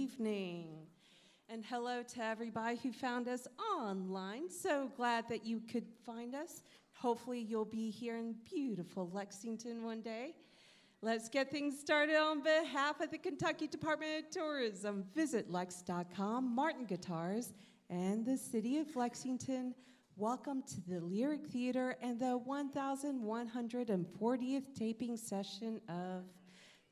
evening. And hello to everybody who found us online. So glad that you could find us. Hopefully you'll be here in beautiful Lexington one day. Let's get things started on behalf of the Kentucky Department of Tourism. Visit lex.com, Martin Guitars, and the City of Lexington. Welcome to the Lyric Theater and the 1140th taping session of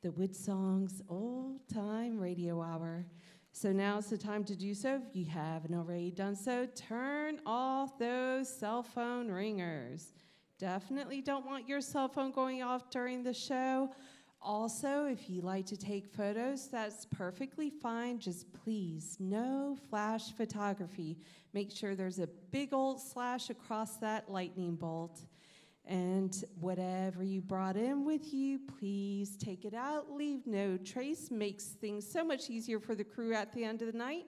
the WoodSongs Old Time Radio Hour. So now's the time to do so. If you haven't already done so, turn off those cell phone ringers. Definitely don't want your cell phone going off during the show. Also, if you like to take photos, that's perfectly fine. Just please, no flash photography. Make sure there's a big old slash across that lightning bolt. And whatever you brought in with you, please take it out. Leave no trace. Makes things so much easier for the crew at the end of the night.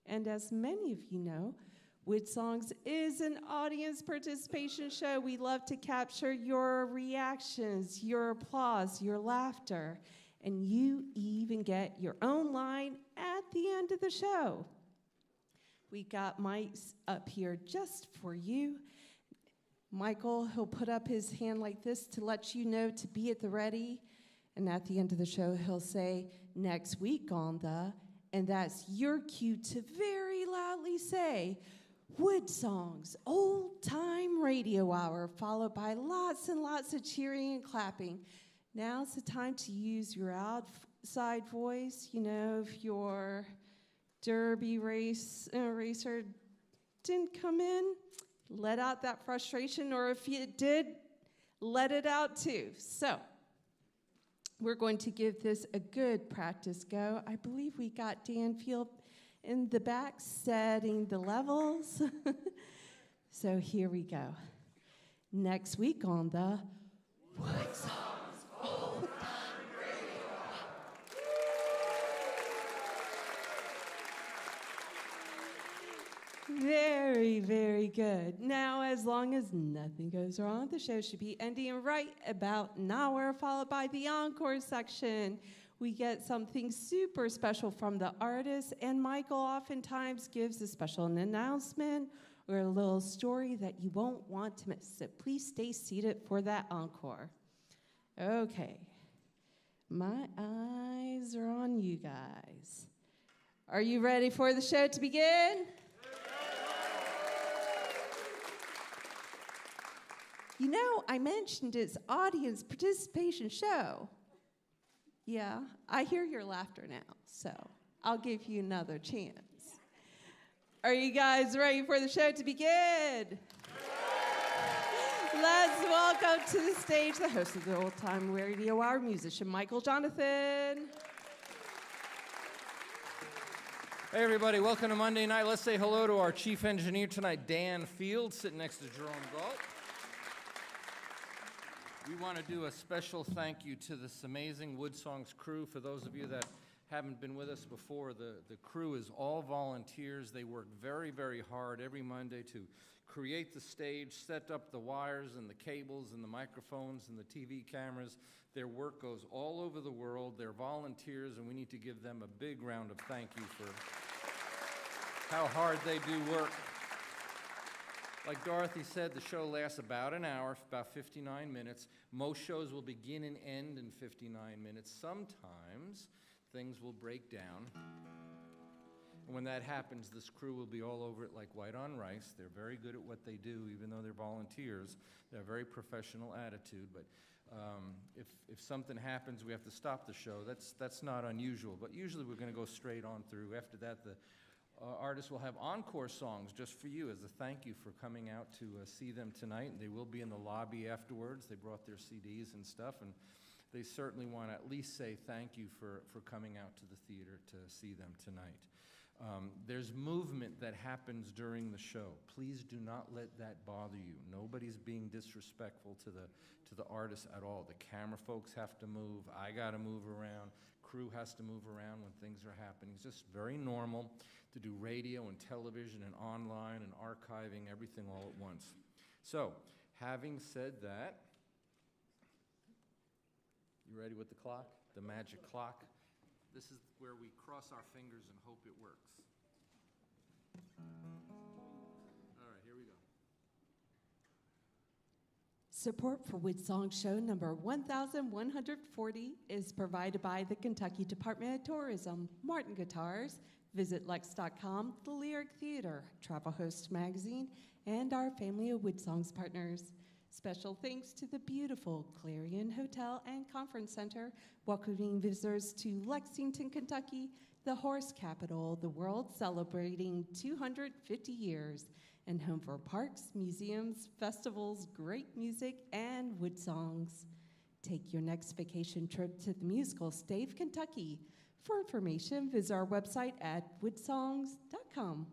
And as many of you know, WoodSongs is an audience participation show. We love to capture your reactions, your applause, your laughter, and you even get your own line at the end of the show. We got mics up here just for you. Michael, he'll put up his hand like this to let you know to be at the ready. And at the end of the show, he'll say, next week on the, and that's your cue to very loudly say, WoodSongs Old Time Radio Hour, followed by lots and lots of cheering and clapping. Now's the time to use your outside voice. You know, if your derby racer didn't come in, let out that frustration, or if it did, let it out too. So we're going to give this a good practice go. I believe we got Dan Field in the back setting the levels. So here we go. Next week on the WoodSongs Old Time Radio. Very, very good. Now, as long as nothing goes wrong, the show should be ending right about an hour, followed by the Encore section. We get something super special from the artist, and Michael oftentimes gives a special announcement or a little story that you won't want to miss. So please stay seated for that encore. Okay. My eyes are on you guys. Are you ready for the show to begin? You know, I mentioned it's audience participation show. Yeah, I hear your laughter now, so I'll give you another chance. Are you guys ready for the show to begin? Let's welcome to the stage the host of the Old Time Radio Hour, musician Michael Jonathan. Hey everybody, welcome to Monday night. Let's say hello to our chief engineer tonight, Dan Field, sitting next to Jerome Galt. We want to do a special thank you to this amazing WoodSongs crew. For those of you that haven't been with us before, the crew is all volunteers. They work very, very hard every Monday to create the stage, set up the wires and the cables and the microphones and the TV cameras. Their work goes all over the world. They're volunteers, and we need to give them a big round of thank you for how hard they do work. Like Dorothy said, the show lasts about an hour, about 59 minutes. Most shows will begin and end in 59 minutes. Sometimes things will break down. And when that happens, this crew will be all over it like white on rice. They're very good at what they do, even though they're volunteers. They have a very professional attitude. But if something happens, we have to stop the show. That's not unusual. But usually we're going to go straight on through. After that, the artists will have encore songs just for you as a thank you for coming out to see them tonight. They will be in the lobby afterwards. They brought their CDs and stuff, and they certainly want to at least say thank you for coming out to the theater to see them tonight. There's movement that happens during the show. Please do not let that bother you. Nobody's being disrespectful to the artists at all. The camera folks have to move. I got to move around. Crew has to move around when things are happening. It's just very normal to do radio and television and online and archiving everything all at once. So, having said that, you ready with the clock? The magic clock? This is where we cross our fingers and hope it works. All right, here we go. Support for WoodSongs show number 1140 is provided by the Kentucky Department of Tourism, Martin Guitars, Visit Lex.com, The Lyric Theater, Travel Host Magazine, and our family of WoodSongs partners. Special thanks to the beautiful Clarion Hotel and Conference Center, welcoming visitors to Lexington, Kentucky, the horse capital of the world, celebrating 250 years, and home for parks, museums, festivals, great music, and WoodSongs. Take your next vacation trip to the musical state of Kentucky. For information, visit our website at woodsongs.com.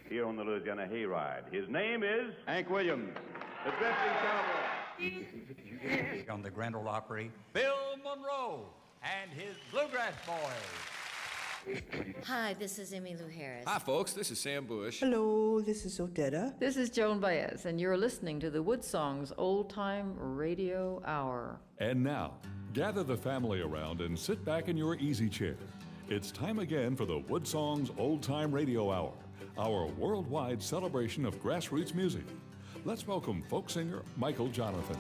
Here on the Louisiana Hayride, his name is Hank Williams. the Drifting Cowboy. On the Grand Ole Opry, Bill Monroe and his Bluegrass Boys. Hi, this is Emmylou Harris. Hi, folks. This is Sam Bush. Hello, this is Odetta. This is Joan Baez, and you're listening to the WoodSongs Old Time Radio Hour. And now, gather the family around and sit back in your easy chair. It's time again for the WoodSongs Old Time Radio Hour, our worldwide celebration of grassroots music. Let's welcome folk singer Michael Jonathan.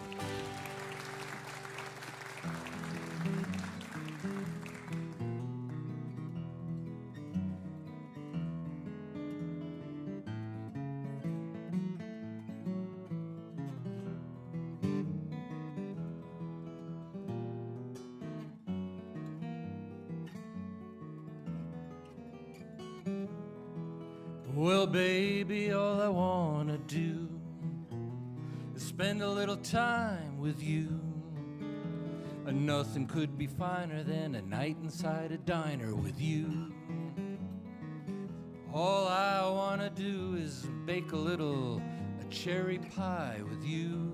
Well, baby, all I wanna do is spend a little time with you. And nothing could be finer than a night inside a diner with you. All I wanna do is bake a cherry pie with you.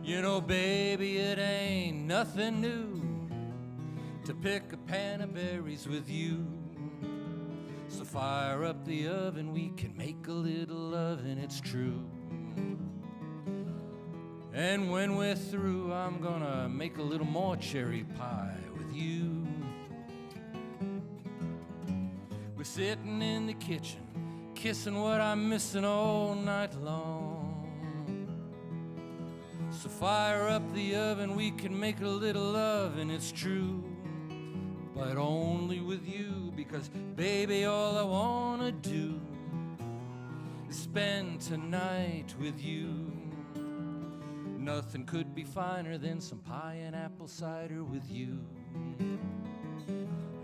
You know, baby, it ain't nothing new to pick a pan of berries with you. So fire up the oven, we can make a little loving, it's true. And when we're through, I'm gonna make a little more cherry pie with you. We're sitting in the kitchen, kissing what I'm missing all night long. So fire up the oven, we can make a little loving, it's true. But only with you, because baby, all I wanna do is spend tonight with you. Nothing could be finer than some pie and apple cider with you.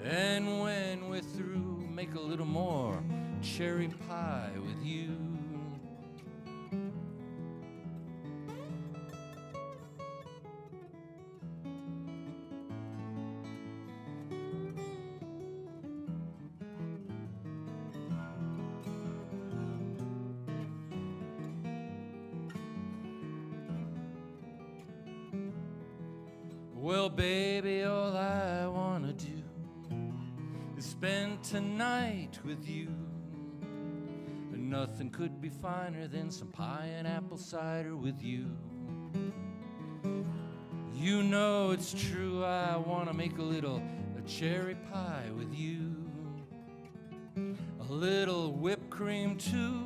And when we're through, make a little more cherry pie with you. Well, baby, all I wanna do is spend tonight with you. And nothing could be finer than some pie and apple cider with you. You know it's true, I wanna make a cherry pie with you. A little whipped cream too.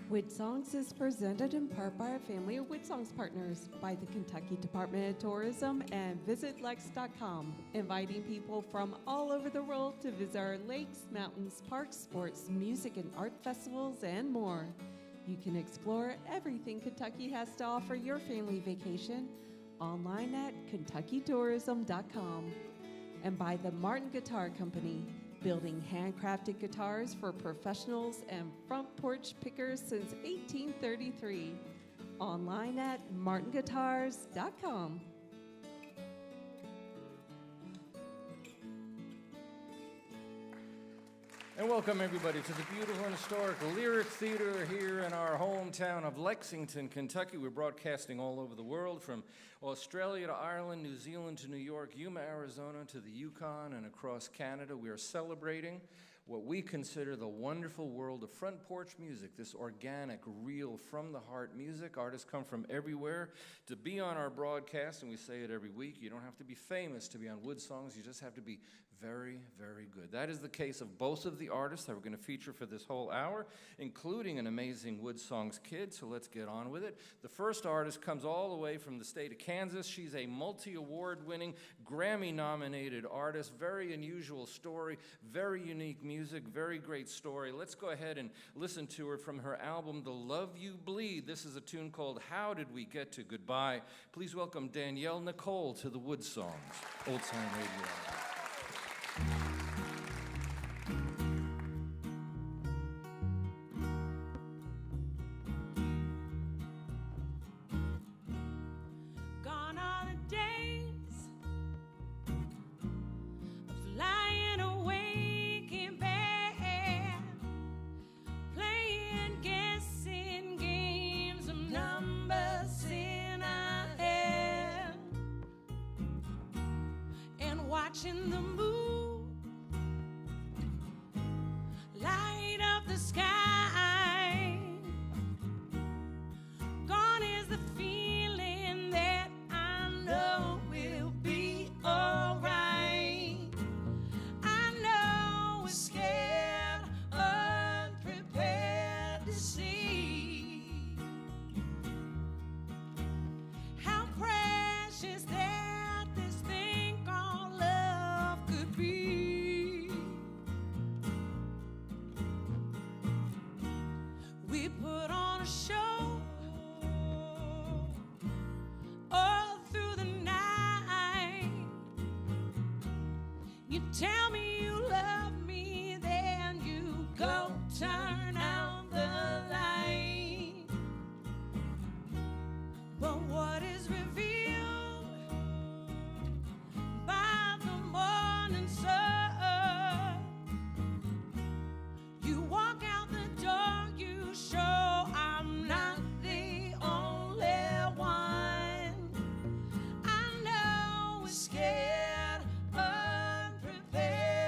WoodSongs is presented in part by a family of WoodSongs partners, by the Kentucky Department of Tourism and VisitLex.com, inviting people from all over the world to visit our lakes, mountains, parks, sports, music, and art festivals, and more. You can explore everything Kentucky has to offer your family vacation online at KentuckyTourism.com. And by the Martin Guitar Company, building handcrafted guitars for professionals and front porch pickers since 1833. Online at martinguitars.com. And welcome everybody to the beautiful and historic Lyric Theater here in our hometown of Lexington, Kentucky. We're broadcasting all over the world, from Australia to Ireland, New Zealand to New York, Yuma, Arizona to the Yukon, and across Canada. We are celebrating what we consider the wonderful world of front porch music, this organic, real, from-the-heart music. Artists come from everywhere to be on our broadcast, and we say it every week. You don't have to be famous to be on WoodSongs. You just have to be very, very good. That is the case of both of the artists that we're going to feature for this whole hour, including an amazing WoodSongs kid, so let's get on with it. The first artist comes all the way from the state of Kansas. She's a multi-award-winning, Grammy-nominated artist. Very unusual story, very unique music, very great story. Let's go ahead and listen to her from her album, The Love You Bleed. This is a tune called How Did We Get to Goodbye? Please welcome Danielle Nicole to the WoodSongs Old Time Radio Hour. Gone are the days of lying awake in bed, playing guessing games of numbers in our head, and watching the moon light up the sky. Gone is the feeling that I know we'll be alright. I know we're scared, unprepared to see how precious that this thing called love could be. We put on a show all through the night. You tell me you love me, then you go turn out the light. But what is revealed by the morning sun? You walk out the door, you show I'm not the only one. I know we're scared, unprepared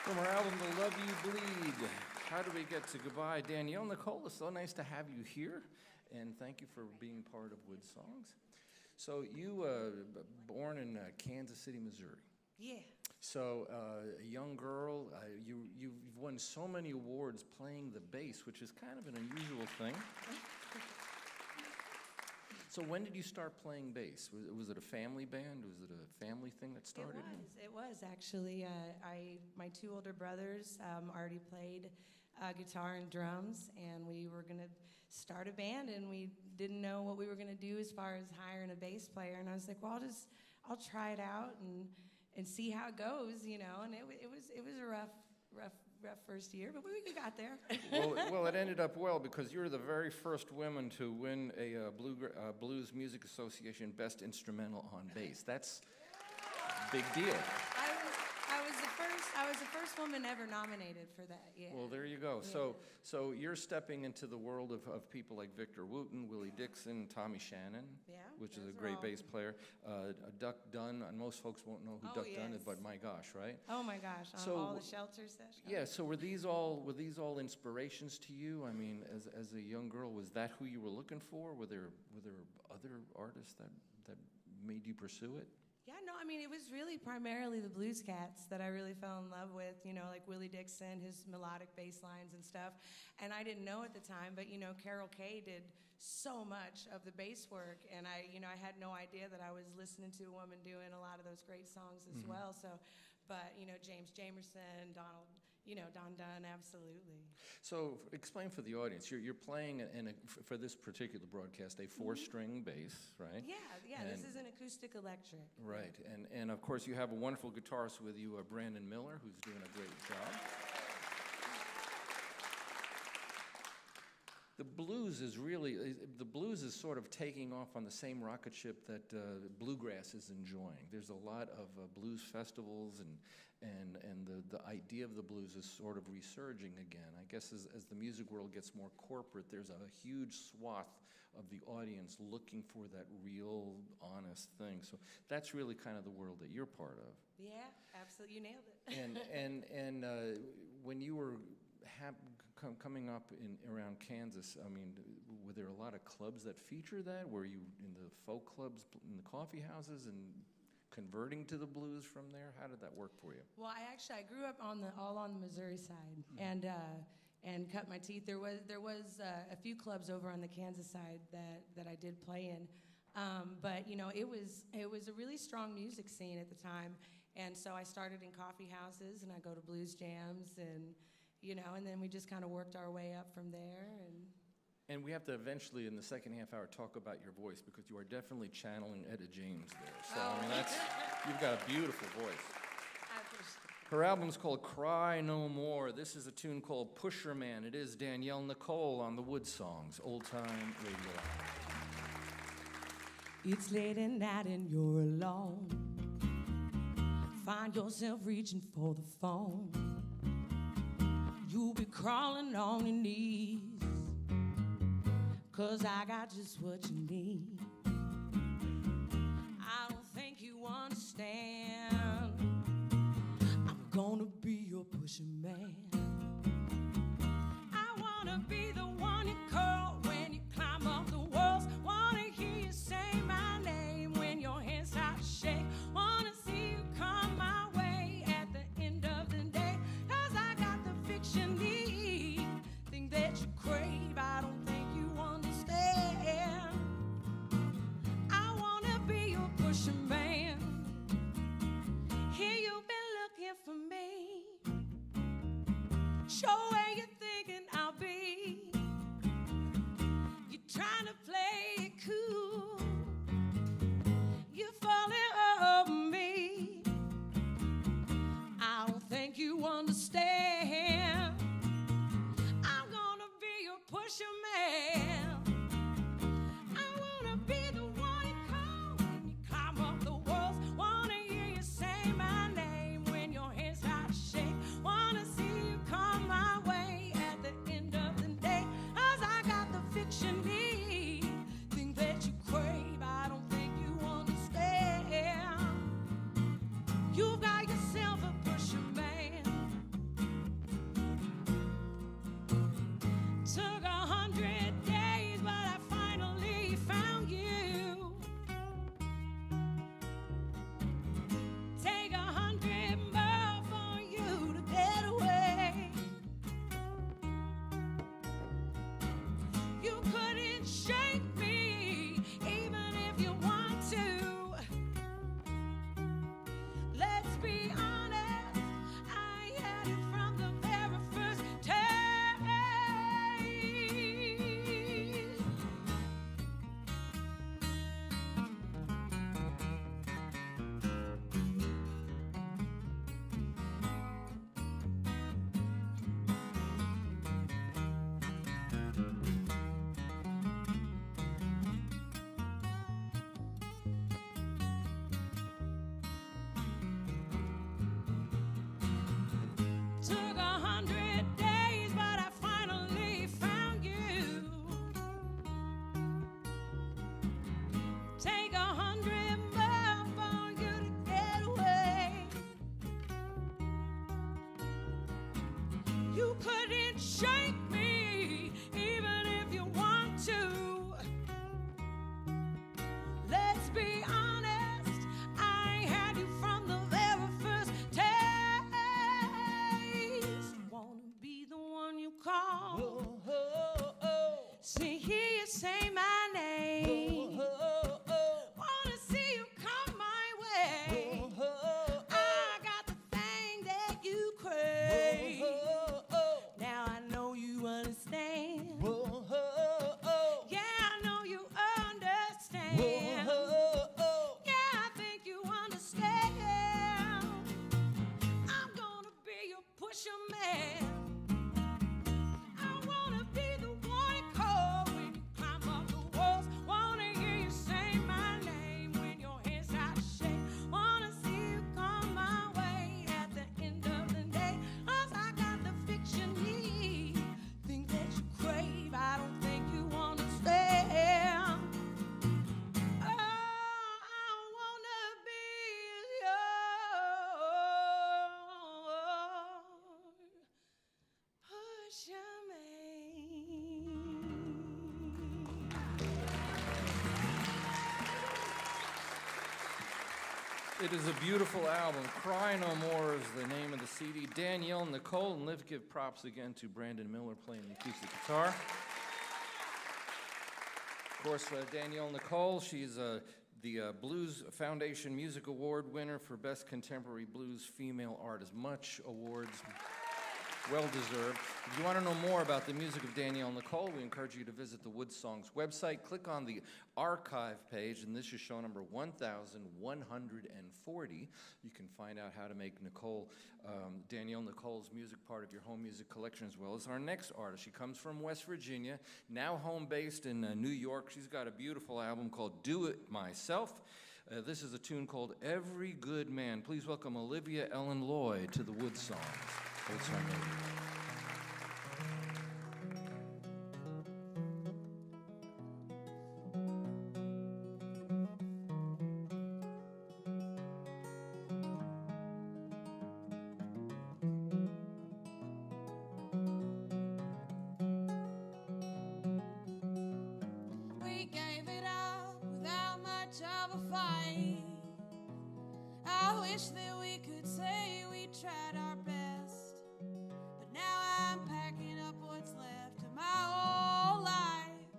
From our album, The Love You Bleed, how do we get to goodbye? Danielle Nicole, it's so nice to have you here, and thank you for being part of WoodSongs. So you born in Kansas City, Missouri. Yeah. So a young girl, you've won so many awards playing the bass, which is kind of an unusual thing. So when did you start playing bass? Was it a family band? Was it a family thing that started? It was actually. My two older brothers already played guitar and drums, and we were going to start a band, and we didn't know what we were going to do as far as hiring a bass player. And I was like, well, I'll try it out and see how it goes, you know. And it was a rough first year, but we got there. Well, it ended up well because you're the very first woman to win a Blues Music Association Best Instrumental on Bass. That's a big deal. I was the first woman ever nominated for that. Yeah. Well, there you go. Yeah. So you're stepping into the world of people like Victor Wooten, Willie Dixon, Tommy Shannon, which is a great bass player. Duck Dunn, and most folks won't know who Duck Dunn is, but my gosh, right? Oh my gosh! So, all the shelters. Yeah. So were these all inspirations to you? I mean, as a young girl, was that who you were looking for? Were there other artists that made you pursue it? Yeah, no, I mean, it was really primarily the blues cats that I really fell in love with, you know, like Willie Dixon, his melodic bass lines and stuff. And I didn't know at the time, but, you know, Carol Kay did so much of the bass work. And I had no idea that I was listening to a woman doing a lot of those great songs as well. So, but, you know, James Jamerson, Don Dunn, absolutely. So explain for the audience, you're playing for this particular broadcast, a four-string bass, right? Yeah, this is an acoustic electric. Right, and of course you have a wonderful guitarist with you, Brandon Miller, who's doing a great job. The blues is sort of taking off on the same rocket ship that bluegrass is enjoying. There's a lot of blues festivals, and the idea of the blues is sort of resurging again. I guess as the music world gets more corporate, there's a huge swath of the audience looking for that real, honest thing. So that's really kind of the world that you're part of. Yeah, absolutely. You nailed it. And when you were coming up around Kansas, I mean, were there a lot of clubs that feature that? Were you in the folk clubs, in the coffee houses, and converting to the blues from there? How did that work for you? Well, I grew up all on the Missouri side, and cut my teeth. There was a few clubs over on the Kansas side that I did play in, but you know, it was a really strong music scene at the time, and so I started in coffee houses, and I go to blues jams, and you know, and then we just kind of worked our way up from there. And we have to eventually, in the second half hour, talk about your voice, because you are definitely channeling Etta James there. So, I mean, you've got a beautiful voice. I appreciate it. Her album's called Cry No More. This is a tune called Pusher Man. It is Danielle Nicole on the WoodSongs Old Time Radio Hour. It's late at night and you're alone. Find yourself reaching for the phone. You'll be crawling on your knees, 'cause I got just what you need. I don't think you understand. I'm gonna be your pushing man. I wanna be the one you call when you climb up the walls. Wanna hear you say my name when your hands start to shake. Wanna see you come my way at the end of the day. 'Cause I got the fix you need, thing that you crave. I don't think you understand. I wanna be your pushing man. Here you've been looking for me. Show where you're thinking I'll be. You're trying to play it cool. You're falling over me. I don't think you understand. I'm gonna be your pusher man. I wanna be the one you call when you climb up the walls. Wanna hear you say my name when your hands start to shake. Wanna see you come my way at the end of the day. 'Cause I got the fix you need, thing that you crave. I don't think you understand. You've got yourself a pusher man. It is a beautiful album. Cry No More is the name of the CD. Danielle Nicole, and let's give props again to Brandon Miller playing the acoustic guitar. Of course, Danielle Nicole, she's the Blues Foundation Music Award winner for Best Contemporary Blues Female Artist. Much awards. Well deserved. If you want to know more about the music of Danielle Nicole, we encourage you to visit the WoodSongs website. Click on the archive page, and this is show number 1140. You can find out how to make Danielle Nicole's music part of your home music collection, as well as our next artist. She comes from West Virginia, now home based in New York. She's got a beautiful album called Do It Myself. This is a tune called Every Good Man. Please welcome Olivia Ellen Lloyd to the WoodSongs. Old Time Radio. We gave it up without much of a fight. I wish that we could say we tried our best, but now I'm packing up what's left of my whole life.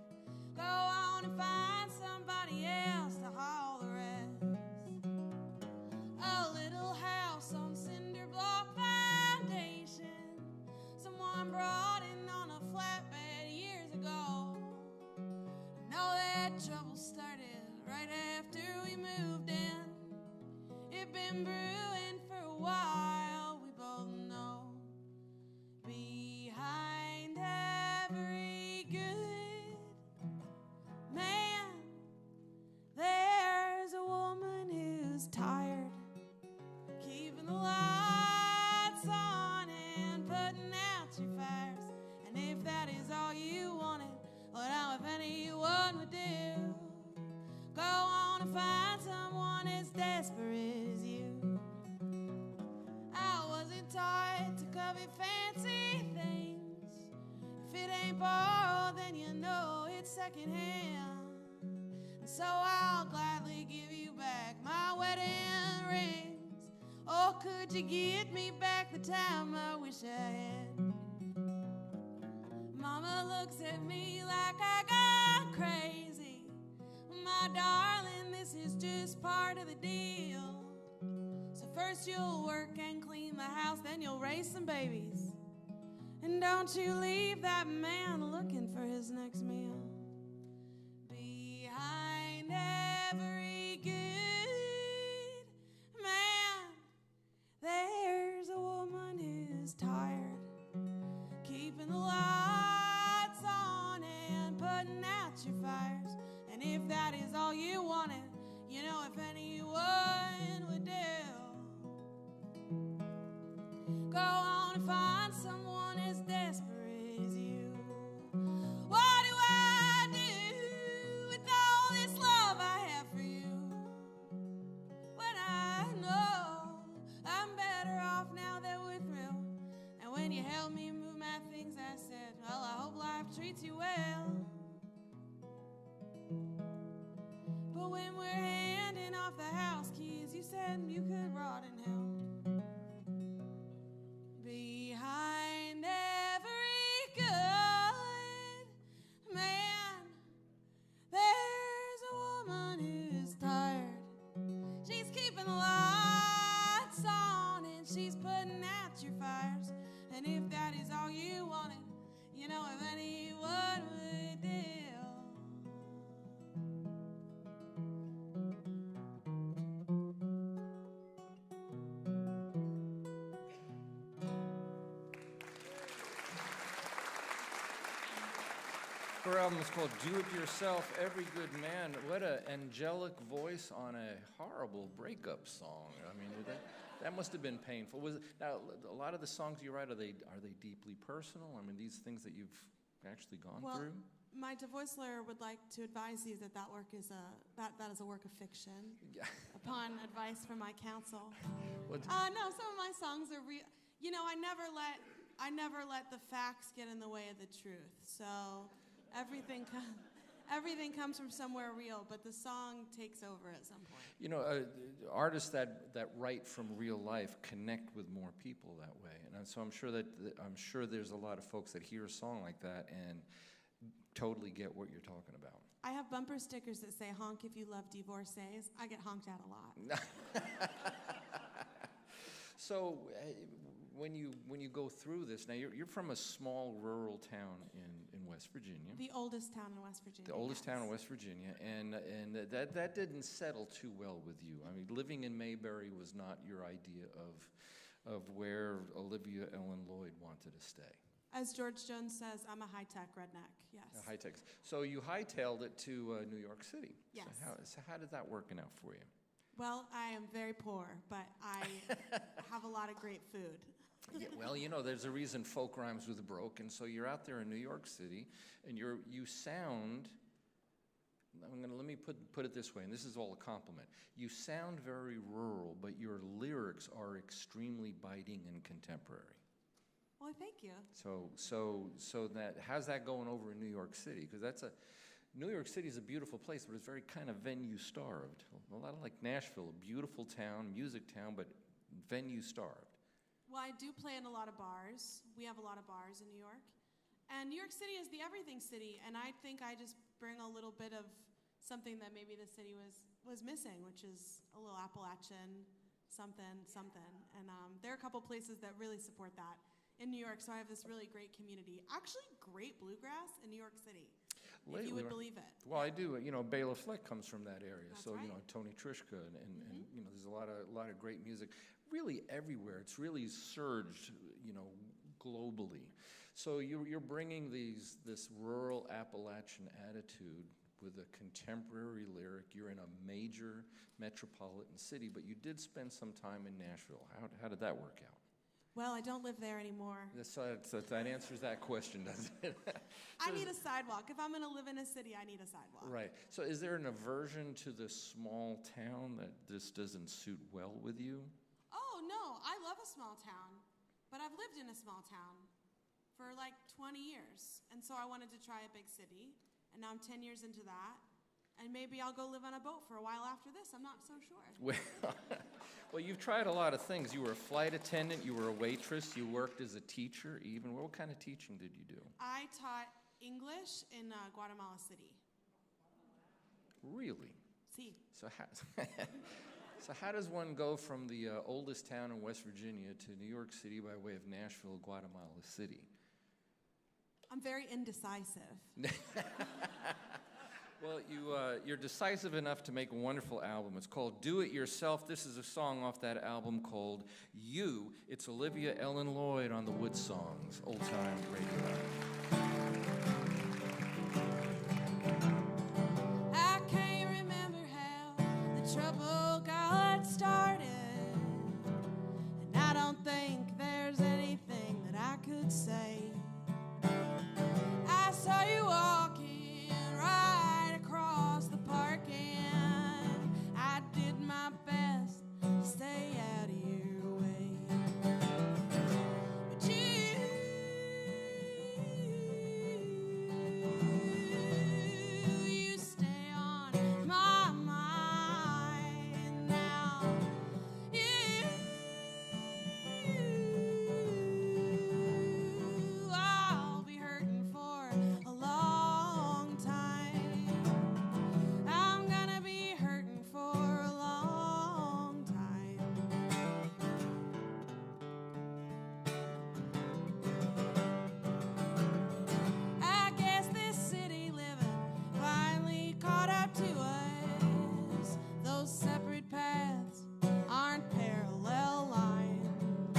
Go on and find somebody else to haul the rest. A little house on cinder block foundation, someone brought in on a flatbed years ago. I know that trouble started right after we moved in. It'd been brewing for a while, we both know. Behind every good man, there's a woman who's tired, keeping the lights on and putting out your fires. And if that is all you wanted, what now if anyone would do? Go on and find someone as desperate as you. I wasn't taught to covet fancy things. If it ain't borrowed, then you know it's secondhand. And so I'll gladly give you back my wedding rings. Or could you get me back the time I wish I had? Mama looks at me like I got crazy. My darling, this is just part of the deal. So first you'll work and clean the house, then you'll raise some babies. And don't you leave that man looking for his next meal. Behind every good man, there's a woman who's tired, keeping the lights on and putting out your fires. And if that is all you wanted, you know if anyone would do, go on and find someone as desperate as you. What do I do with all this love I have for you, when I know I'm better off now that we're through? And when you helped me move my things, I said, well, I hope life treats you well. But when we're handing off the house keys, you said you could rot in hell. Behind every good man, there's a woman who's tired. She's keeping the lights on and she's putting out your fires. And if that is all you wanted, you know if anyone would do. Her album is called Do It Yourself, Every Good Man. What an angelic voice on a horrible breakup song. I mean, that must have been painful. Now, a lot of the songs you write, are they deeply personal? I mean, these things that you've actually gone through? My divorce lawyer would like to advise you that that work is that is a work of fiction. Yeah. Upon advice from my counsel. What? No, some of my songs are real. You know, I never let the facts get in the way of the truth. So everything everything comes from somewhere real, but the song takes over at some point. You know, artists that write from real life connect with more people that way, and so I'm sure there's a lot of folks that hear a song like that and totally get what you're talking about. I have bumper stickers that say "honk if you love divorcees." I get honked at a lot. So when you go through this, now you're from a small rural town in West Virginia. The oldest town in West Virginia. The oldest town in West Virginia, and that didn't settle too well with you. I mean, living in Mayberry was not your idea of where Olivia Ellen Lloyd wanted to stay. As George Jones says, I'm a high-tech redneck, yes. High-tech. So you hightailed it to New York City. Yes. So how did that working out for you? Well, I am very poor, but I have a lot of great food. Yeah, well, you know, there's a reason folk rhymes with broke, and so you're out there in New York City, and you sound. Let me put it this way, and this is all a compliment. You sound very rural, but your lyrics are extremely biting and contemporary. Well, thank you. So how's that going over in New York City? Because New York City is a beautiful place, but it's very kind of venue-starved. A lot like Nashville, a beautiful town, music town, but venue-starved. Well, I do play in a lot of bars. We have a lot of bars in New York. And New York City is the everything city, and I think I just bring a little bit of something that maybe the city was missing, which is a little Appalachian something. And there are a couple places that really support that in New York, so I have this really great community. Actually, great bluegrass in New York City. If you would believe it. Well, I do. You know, Bela Fleck comes from that area. That's so, right. You know, Tony Trischka and you know, there's a lot of great music really everywhere. It's really surged, you know, globally. So you're bringing this rural Appalachian attitude with a contemporary lyric. You're in a major metropolitan city, but you did spend some time in Nashville. How did that work out? Well, I don't live there anymore. That answers that question, doesn't it? I need a sidewalk. If I'm going to live in a city, I need a sidewalk. Right. So is there an aversion to the small town that this doesn't suit well with you? Oh, no. I love a small town. But I've lived in a small town for like 20 years. And so I wanted to try a big city. And now I'm 10 years into that. And maybe I'll go live on a boat for a while after this. I'm not so sure. Well, you've tried a lot of things. You were a flight attendant. You were a waitress. You worked as a teacher even. What kind of teaching did you do? I taught English in Guatemala City. Really? Si. So how does one go from the oldest town in West Virginia to New York City by way of Nashville, Guatemala City? I'm very indecisive. Well, you're decisive enough to make a wonderful album. It's called Do It Yourself. This is a song off that album called You. It's Olivia Ellen Lloyd on the WoodSongs Old Time Radio. I can't remember how the trouble got started, and I don't think there's anything that I could say. I saw you walking right across the park, and I did my best to stay out of your way. But you stay on my mind now. I'll be hurting for a long time. I'm gonna be hurting for a long time. I guess this city living finally caught up to us. Those separate paths aren't parallel lines.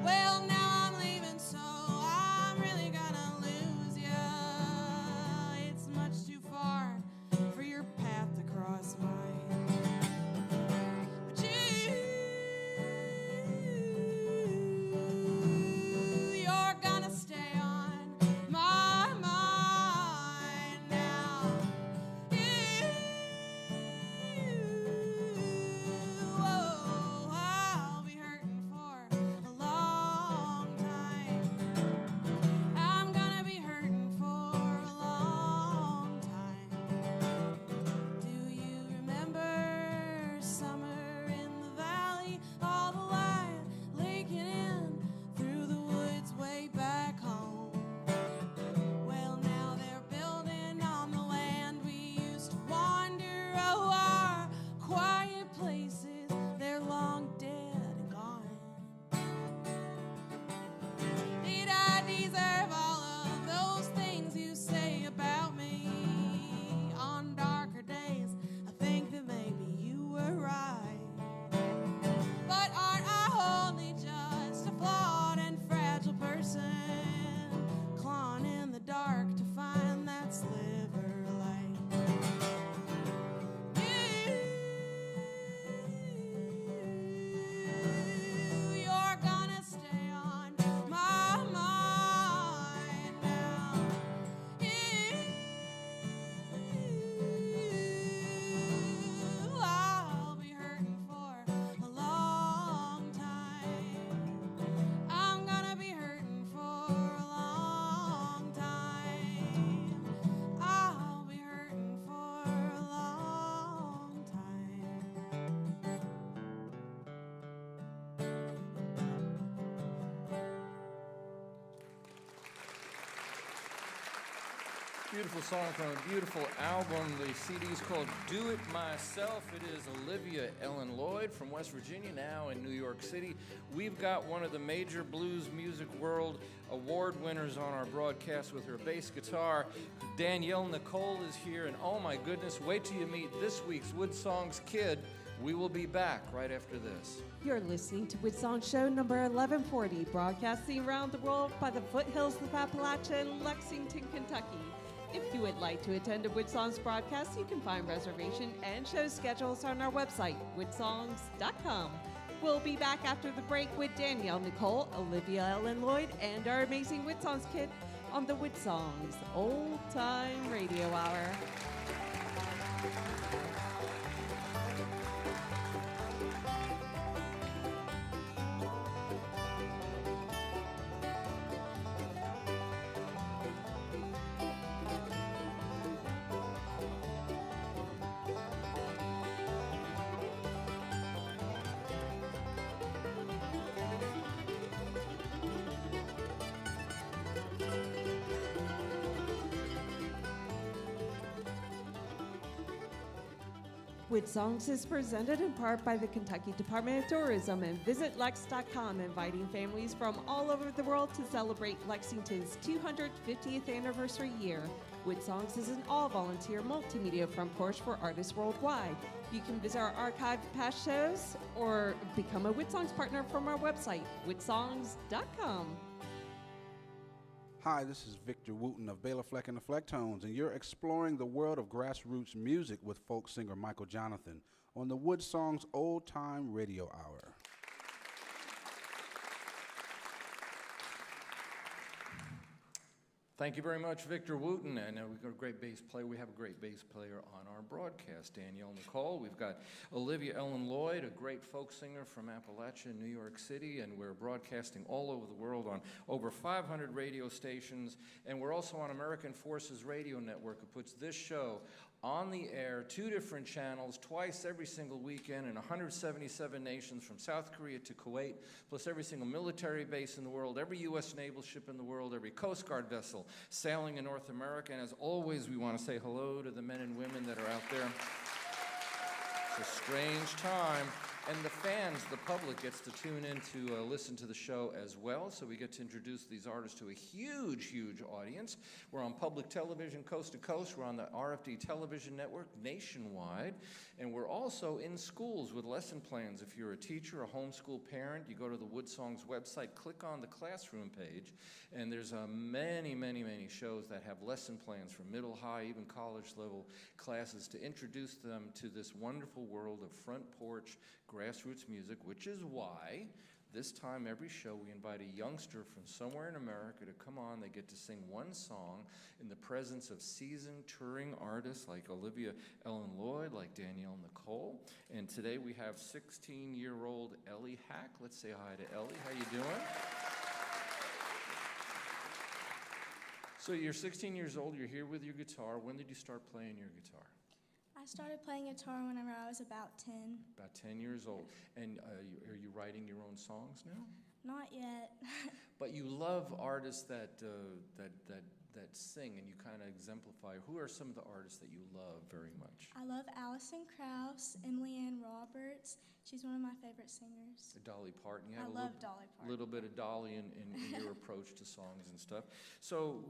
Well, now I'm leaving, so I'm really gonna lose ya. It's much too far for your path to cross mine. But you're gonna stay on my mind now. Oh, I'll be hurting for a long time. I'm gonna be hurting for a long time. Beautiful song from a beautiful album. The CD is called Do It Myself. It is Olivia Ellen Lloyd from West Virginia, now in New York City. We've got one of the major blues music world award winners on our broadcast with her bass guitar. Danielle Nicole is here, and oh my goodness, wait till you meet this week's WoodSongs kid. We will be back right after this. You're listening to WoodSongs Show number 1140, broadcasting around the world by the foothills of Appalachia in Lexington, Kentucky. If you would like to attend a WoodSongs broadcast, you can find reservation and show schedules on our website, woodsongs.com. We'll be back after the break with Danielle Nicole, Olivia Ellen Lloyd, and our amazing WoodSongs kid on the WoodSongs Old Time Radio Hour. WoodSongs is presented in part by the Kentucky Department of Tourism and visitlex.com, inviting families from all over the world to celebrate Lexington's 250th anniversary year. WoodSongs is an all-volunteer multimedia front porch for artists worldwide. You can visit our archived past shows or become a WoodSongs partner from our website, woodsongs.com. Hi, this is Victor Wooten of Bela Fleck and the Flecktones, and you're exploring the world of grassroots music with folk singer Michael Jonathan on the WoodSongs Old Time Radio Hour. Thank you very much, Victor Wooten. And we've got a great bass player. We have a great bass player on our broadcast, Danielle Nicole. We've got Olivia Ellen Lloyd, a great folk singer from Appalachia, New York City, and we're broadcasting all over the world on over 500 radio stations. And we're also on American Forces Radio Network, who puts this show on the air, 2 different channels, twice every single weekend in 177 nations from South Korea to Kuwait, plus every single military base in the world, every U.S. naval ship in the world, every Coast Guard vessel sailing in North America. And as always, we want to say hello to the men and women that are out there. It's a strange time. And the fans, the public, gets to tune in to listen to the show as well. So we get to introduce these artists to a huge, huge audience. We're on public television coast to coast. We're on the RFD television network nationwide. And we're also in schools with lesson plans. If you're a teacher, a homeschool parent, you go to the WoodSongs website, click on the classroom page, and there's many, many, many shows that have lesson plans for middle, high, even college level classes to introduce them to this wonderful world of front porch grassroots music, which is why this time every show we invite a youngster from somewhere in America to come on. They get to sing one song in the presence of seasoned touring artists like Olivia Ellen Lloyd, like Danielle Nicole. And today we have 16-year-old Ellie Hack. Let's say hi to Ellie. How you doing? So you're 16 years old. You're here with your guitar. When did you start playing your guitar? I started playing guitar whenever I was about 10. About 10 years old. And are you writing your own songs now? Not yet. But you love artists that sing, and you kind of exemplify. Who are some of the artists that you love very much? I love Alison Krauss, Emily Ann Roberts. She's one of my favorite singers. Dolly Parton. You I have love Dolly Parton. A little bit of Dolly in your approach to songs and stuff. So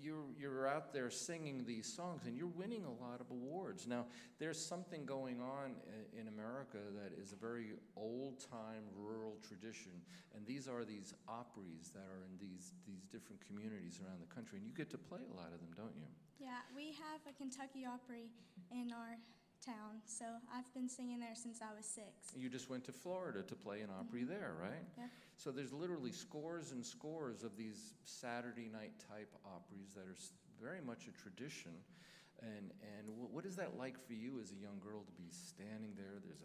you're out there singing these songs, and you're winning a lot of awards. Now, there's something going on in America that is a very old-time rural tradition, and these are these operas that are in these different communities around the country, and you get to play a lot of them, don't you? Yeah, we have a Kentucky Opry in our town, so I've been singing there since I was 6. You just went to Florida to play an Opry there, right? Yep. So there's literally scores and scores of these Saturday night type Opries that are very much a tradition And what is that like for you as a young girl to be standing there? There's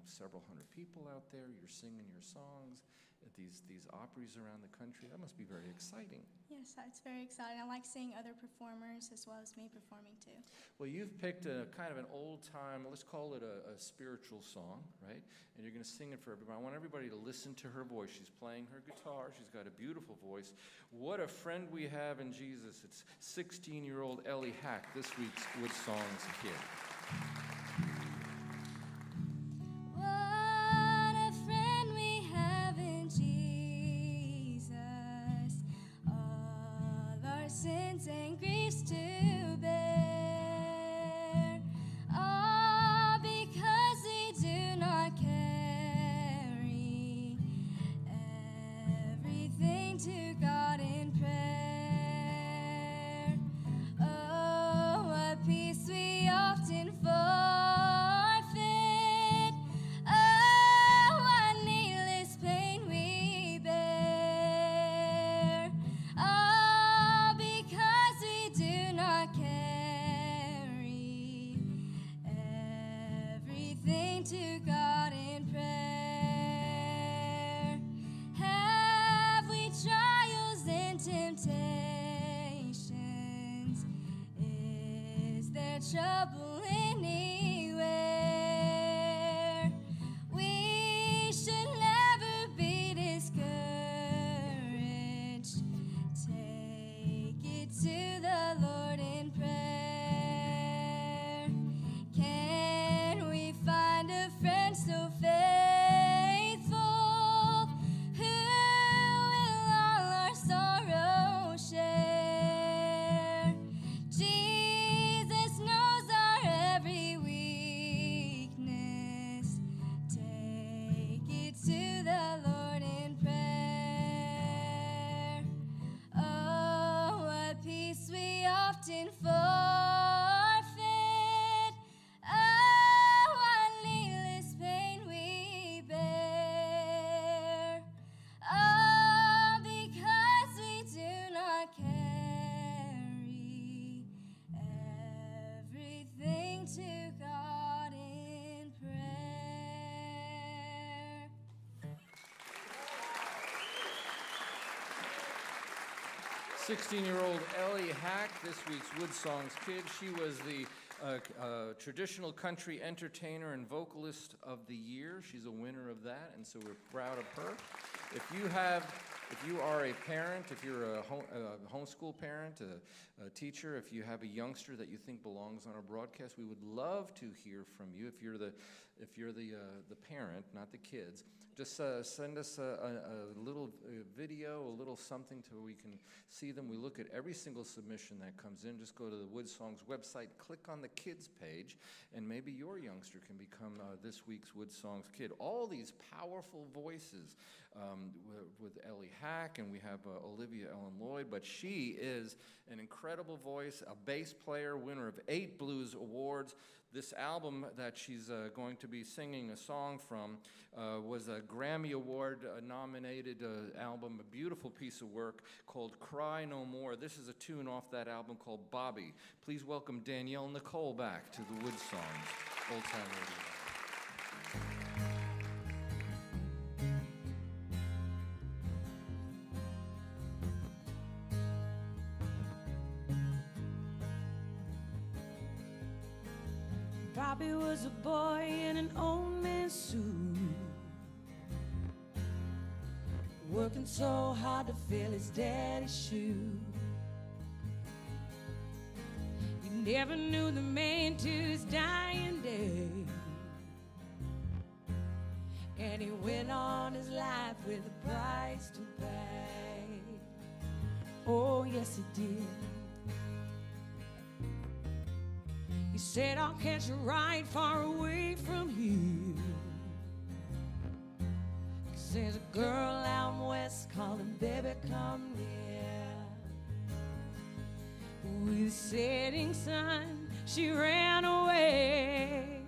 several hundred people out there. You're singing your songs at these Opries around the country. That must be very exciting. Yes, it's very exciting. I like seeing other performers as well as me performing too. Well, you've picked a kind of an old-time, let's call it a spiritual song, right? And you're going to sing it for everybody. I want everybody to listen to her voice. She's playing her guitar. She's got a beautiful voice. What a friend we have in Jesus. It's 16-year-old Ellie Hack, this week's WoodSongs Kid. What a friend we have in Jesus, all our sins and griefs to bear, all because we do not carry everything to God in prayer. Oh, what peace we often forfeit. Oh, what needless pain we bear. All because we do not carry everything to God in prayer. Have we trials and temptations? Is there trouble anywhere? We should never be discouraged. Take it to the Lord in prayer. Can we find a friend so faithful who will all our sorrow share? Jesus knows our every weakness. Take it to the Lord in prayer. Oh, what peace we often forfeit. Oh, what needless pain we bear. Oh, because we do not carry everything to God in prayer. 16-year-old Ellie Hack, this week's WoodSongs Kid. She was the traditional country entertainer and vocalist of the year. She's a winner of that, and so we're proud of her. If you are a parent, if you're a homeschool parent, a teacher, if you have a youngster that you think belongs on our broadcast, we would love to hear from you. If you're the parent, not the kids, just send us a little video, a little something to where we can see them. We look at every single submission that comes in. Just go to the WoodSongs website, click on the kids page, and maybe your youngster can become this week's WoodSongs Kid. All these powerful voices with Ellie Hack, and we have Olivia Ellen Lloyd, but she is an incredible voice, a bass player, winner of 8 Blues Awards. This album that she's going to be singing a song from was a Grammy Award nominated album, a beautiful piece of work called Cry No More. This is a tune off that album called Bobby. Please welcome Danielle Nicole back to the WoodSongs Old Time Radio. Bobby was a boy in an old man's suit, working so hard to fill his daddy's shoes. He never knew the man to his dying day, and he went on his life with a price to pay. Oh, yes, he did. He said, I'll catch a ride far away from here, 'cause there's a girl out west calling, baby, come near. With the setting sun, she ran away,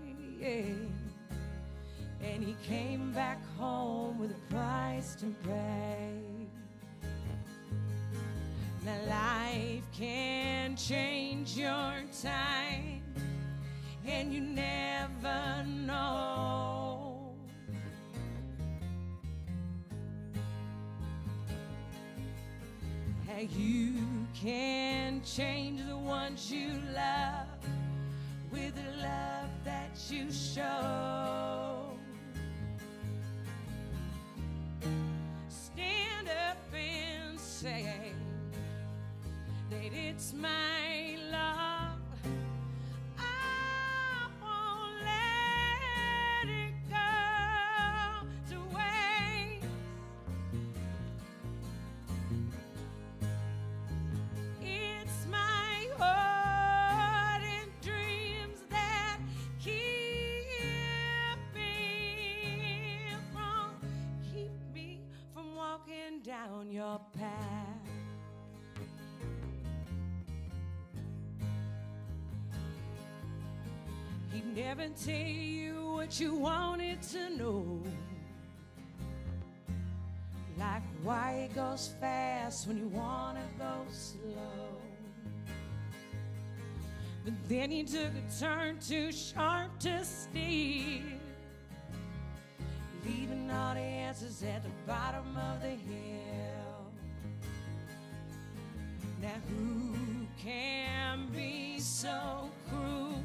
and he came back home with a price to pay. Now life can change your time, and you never know. How you can change the ones you love with the love that you show. Stand up and say that it's my love. I won't let it go to waste. It's my heart and dreams that keep me from walking down your path. He'd never tell you what you wanted to know, like why it goes fast when you wanna go slow. But then he took a turn too sharp to steer, leaving all the answers at the bottom of the hill. Now who can be so cruel?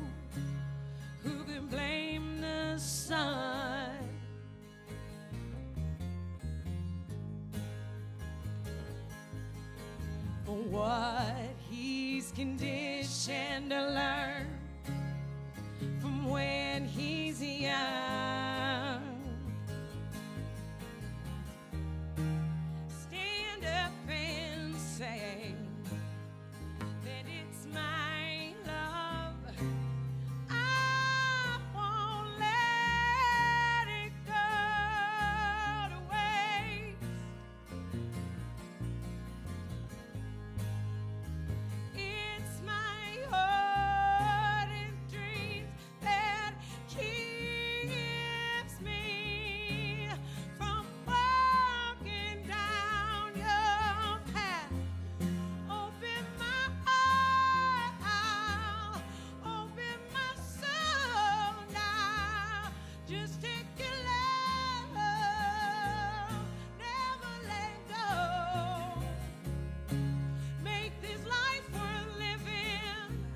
Who can blame the sun? For what he's conditioned to learn from when he's young. Stand up and say that it's my love. I won't let it go to waste. It's my heart and dreams that keeps me from walking down your path. Open my eyes, open my soul now. Just take your love, never let go. Make this life worth living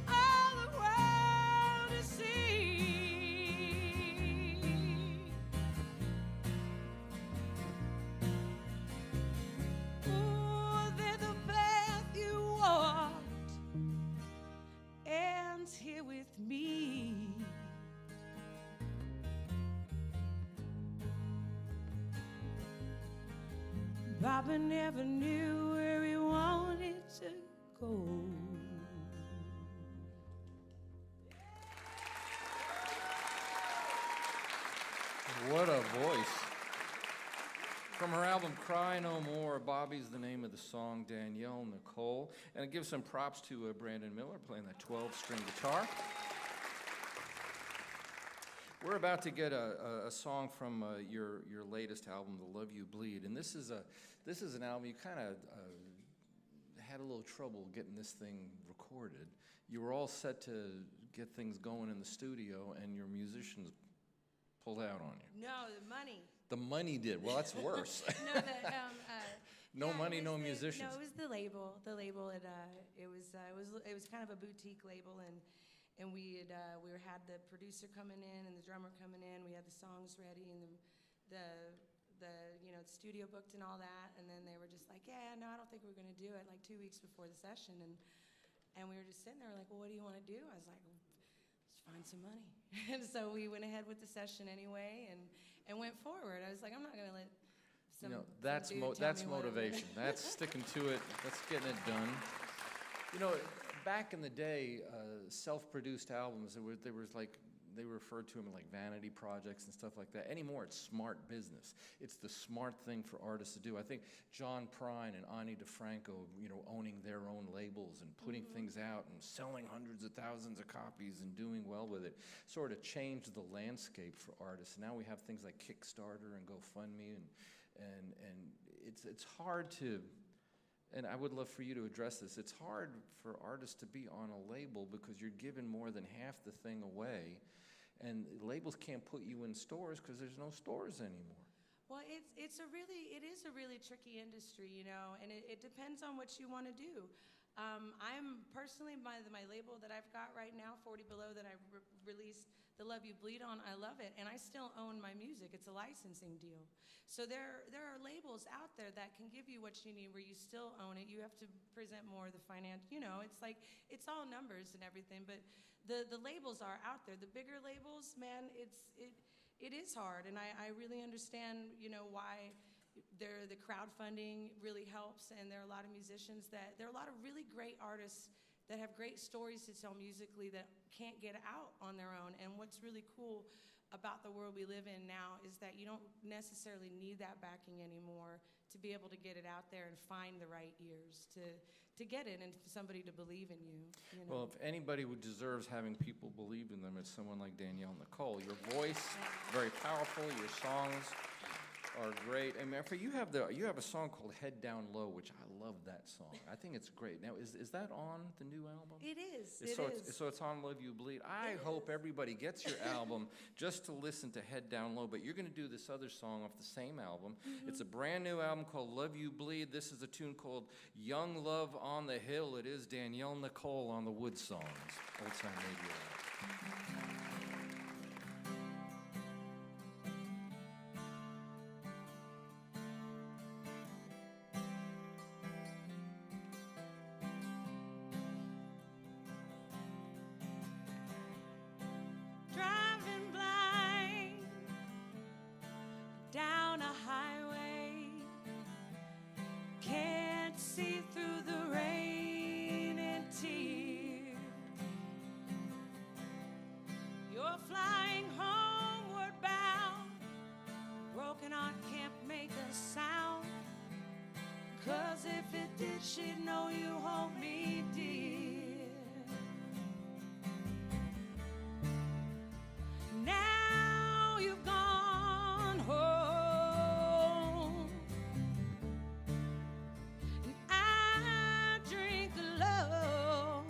for all the world to see. Ooh, that the path you walked ends here with me. Baba never knew where he wanted to go. What a voice. From her album Cry No More, Bobby's the name of the song, Danielle Nicole. And it gives some props to Brandon Miller playing that 12-string guitar. We're about to get a song from your latest album, The Love You Bleed. And this is an album you kind of had a little trouble getting this thing recorded. You were all set to get things going in the studio, and your musicians pulled out on you. No, the money. The money did. Well, that's worse. No money, no musicians. No, it was the label. The label. It was kind of a boutique label, and we had the producer coming in and the drummer coming in. We had the songs ready and the studio booked and all that. And then they were just like, yeah, no, I don't think we're going to do it. Like 2 weeks before the session, and we were just sitting there like, well, what do you want to do? I was like, let's find some money. And so we went ahead with the session anyway, and went forward. I was like, I'm not going to let some. That's motivation. That's sticking to it. That's getting it done. Back in the day, self-produced albums, they referred to them like vanity projects and stuff like that. Anymore, it's smart business. It's the smart thing for artists to do. I think John Prine and Ani DeFranco, owning their own labels and putting things out and selling hundreds of thousands of copies and doing well with it, sort of changed the landscape for artists. Now we have things like Kickstarter and GoFundMe, and it's hard to and I would love for you to address this, it's hard for artists to be on a label because you're giving more than half the thing away, and labels can't put you in stores because there's no stores anymore. Well, it is a really tricky industry, you know, and it depends on what you want to do. I'm personally, my label that I've got right now, 40 Below, that I released the Love You Bleed on, I love it, and I still own my music. It's a licensing deal. So there are labels out there that can give you what you need where you still own it. You have to present more of the finance, you know, it's like, it's all numbers and everything, but the labels are out there. The bigger labels, man, it is hard, and I really understand, you know, why the crowdfunding really helps, and there are a lot of musicians there are a lot of really great artists that have great stories to tell musically that can't get out on their own. And what's really cool about the world we live in now is that you don't necessarily need that backing anymore to be able to get it out there and find the right ears to get it and for somebody to believe in you, you know? Well, if anybody who deserves having people believe in them, it's someone like Danielle Nicole. Your voice, very powerful. Your songs are great. And Manfred, you have a song called Head Down Low, which I love that song. I think it's great. Now, is that on the new album? It is. So it's on Love You Bleed. I hope everybody gets your album just to listen to Head Down Low, but you're going to do this other song off the same album. Mm-hmm. It's a brand new album called Love You Bleed. This is a tune called Young Love on the Hill. It is Danielle Nicole on the WoodSongs Old Time Radio. Down a highway, can't see through the rain and tears. You're flying homeward bound, broken heart can't make a sound, 'cause if it did, she'd know you hold me dear. Now you've gone home, and I drink alone,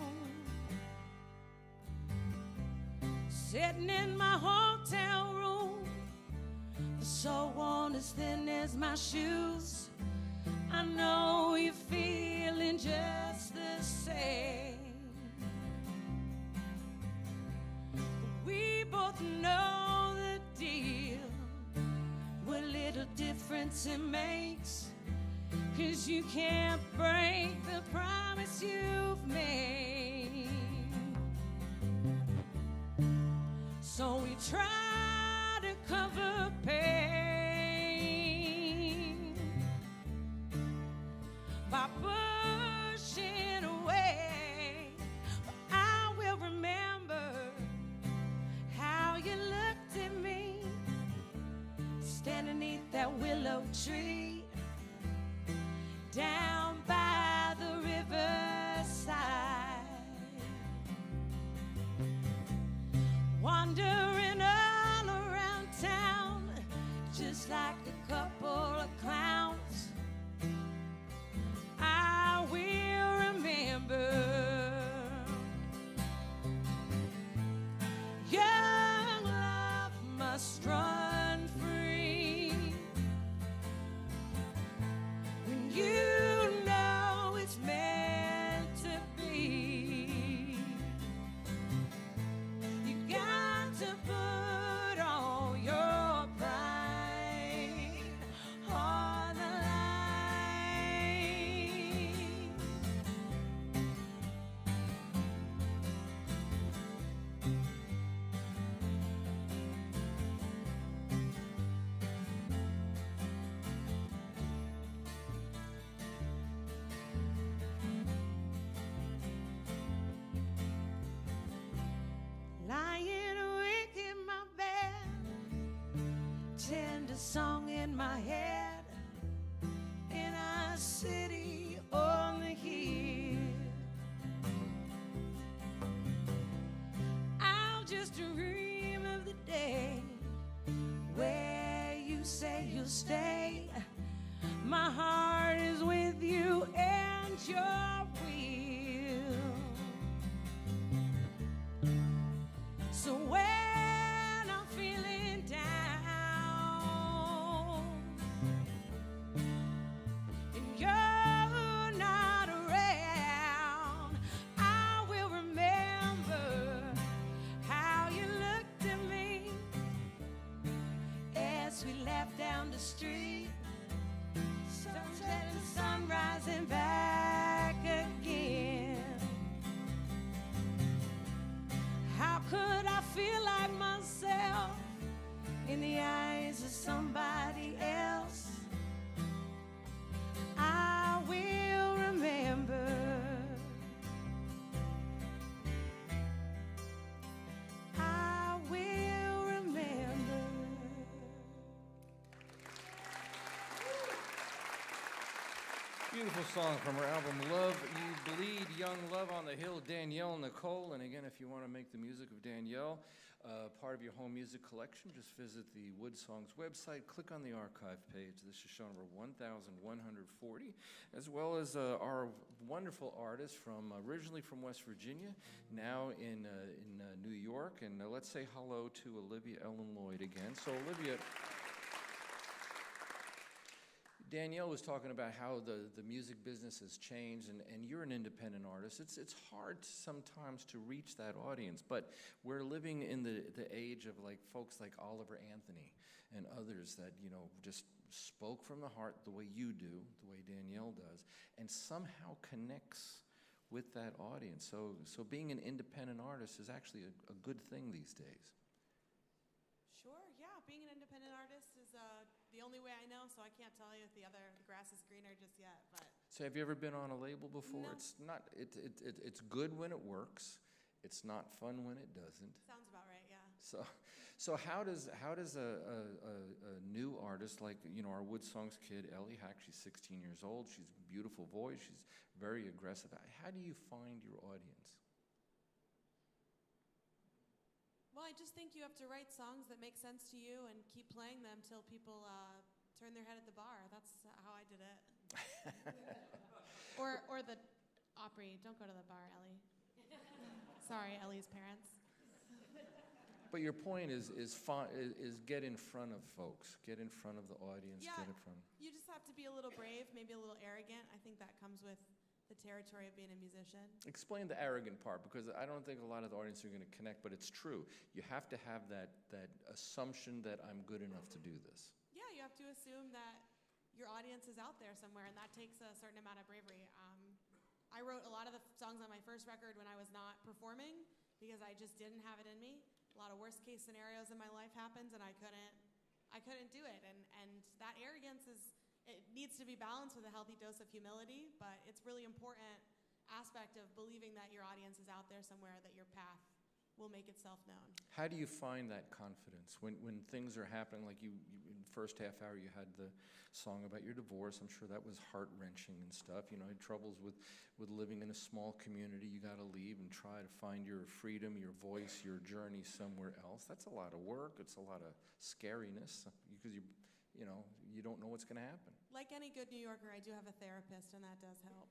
sitting in my hotel room, so worn as thin as my shoes. I know you're feeling just the same. We both know the deal, what little difference it makes, 'cause you can't break the promise you've made. So we try to cover pain by pushing away, but I will remember how you looked at me, standing beneath that willow tree, down by the riverside, wandering all around town, just like a couple of clowns. I will remember. Young love must run free when you know it's meant to be. You got to put all your pride on the line. Lying awake in my bed, tender song in my head, in our city on the hill. I'll just dream of the day where you say you'll stay. My heart is with you as we laughed down the street. Sunset and sun rising back again. How could I feel like myself in the eyes of somebody else? I will remember. I will remember. Beautiful song from her album Love You Bleed, Young Love on the Hill, Danielle Nicole. And again, if you want to make the music of Danielle part of your home music collection, just visit the WoodSongs website, click on the archive page. This is show number 1140, as well as our wonderful artist from originally from West Virginia, now in New York. And let's say hello to Olivia Ellen Lloyd again. So Olivia, Danielle was talking about how the music business has changed, and you're an independent artist. It's hard sometimes to reach that audience, but we're living in the age of like folks like Oliver Anthony and others that, you know, just spoke from the heart the way you do, the way Danielle does, and somehow connects with that audience. So being an independent artist is actually a good thing these days. Sure, yeah. Being an independent artist is the only way I know, so I can't tell you if the grass is greener just yet. But So have you ever been on a label before? No. It's not. It's good when it works. It's not fun when it doesn't. sounds about right, yeah. So how does a new artist like, you know, our WoodSongs kid Ellie Hack? She's 16 years old. She's a beautiful voice. She's very aggressive. How do you find your audience? Well, I just think you have to write songs that make sense to you and keep playing them till people turn their head at the bar. That's how I did it. or the Opry. Don't go to the bar, Ellie. Sorry, Ellie's parents. But your point is get in front of folks, get in front of the audience, Yeah, get in front. you just have to be a little brave, maybe a little arrogant. I think that comes with the territory of being a musician. Explain the arrogant part, because I don't think a lot of the audience are going to connect, but it's true. You have to have that assumption that I'm good enough to do this. Yeah, you have to assume that your audience is out there somewhere, and that takes a certain amount of bravery. I wrote a lot of the songs on my first record when I was not performing because I just didn't have it in me. A lot of worst case scenarios in my life happened, and I couldn't do it. And that arrogance it needs to be balanced with a healthy dose of humility, but it's really important aspect of believing that your audience is out there somewhere, that your path will make itself known. How do you find that confidence when things are happening? Like you in the first half hour, you had the song about your divorce. I'm sure that was heart-wrenching and stuff. You know, you had troubles with living in a small community. You got to leave and try to find your freedom, your voice, your journey somewhere else. That's a lot of work. It's a lot of scariness because you don't know what's going to happen. Like any good New Yorker, I do have a therapist, and that does help.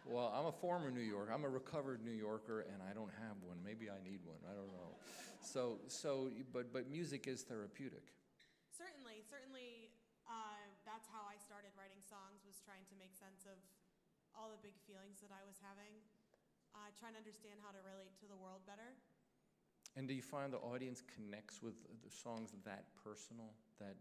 Well, I'm a former New Yorker. I'm a recovered New Yorker, and I don't have one. Maybe I need one. I don't know. But music is therapeutic. Certainly. That's how I started writing songs, was trying to make sense of all the big feelings that I was having, trying to understand how to relate to the world better. And do you find the audience connects with the songs that personal, that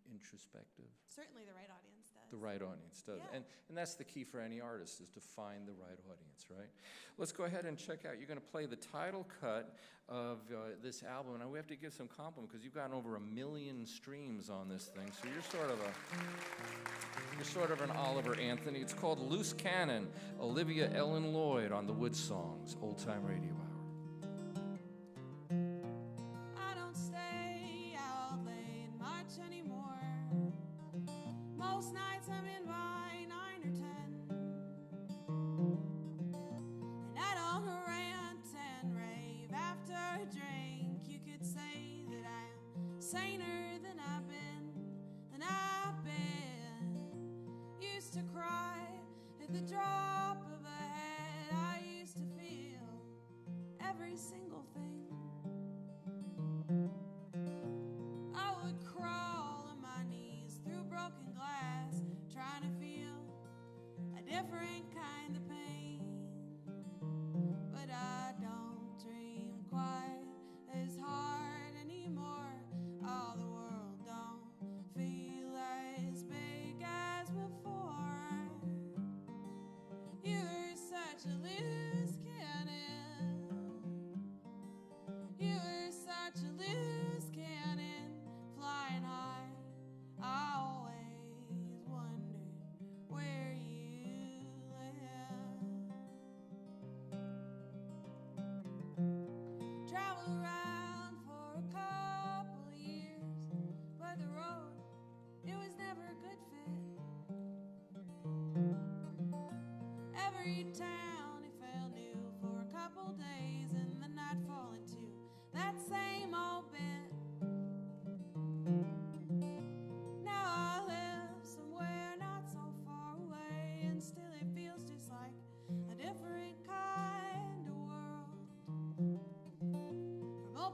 introspective? Certainly the right audience does. The right audience does. Yeah. And that's the key for any artist, is to find the right audience, right? Let's go ahead and check out. You're going to play the title cut of this album. Now, we have to give some compliment because you've gotten over 1 million streams on this thing. So you're sort of an Oliver Anthony. It's called Loose Cannon, Olivia Ellen Lloyd on the WoodSongs Old Time Radio Hour. I don't stay out late much anymore. Most nights I'm in by 9 or 10. And I don't rant and rave after a drink. You could say that I'm saner than I've been. Used to cry at the drop of a hat. I used to feel every single thing. I would crawl on my knees through broken glass, trying to feel a different kind of pain. But I don't dream quite as hard anymore.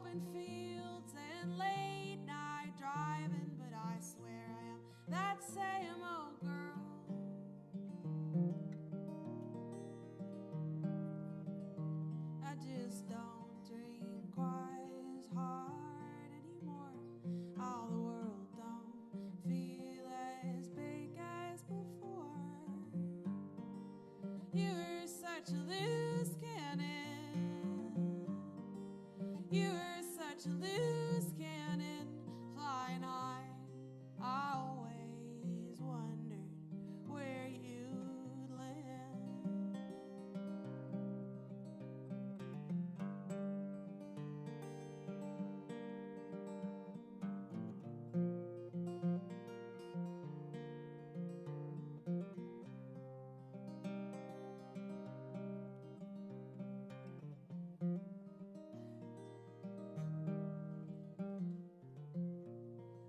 open fields and late night driving, but I swear I am that same old girl. I just don't dream quite as hard anymore. All the world don't feel as big as before. You were such a loose cannon. You were such a loose cannon, flying high. I always wondered where you'd land.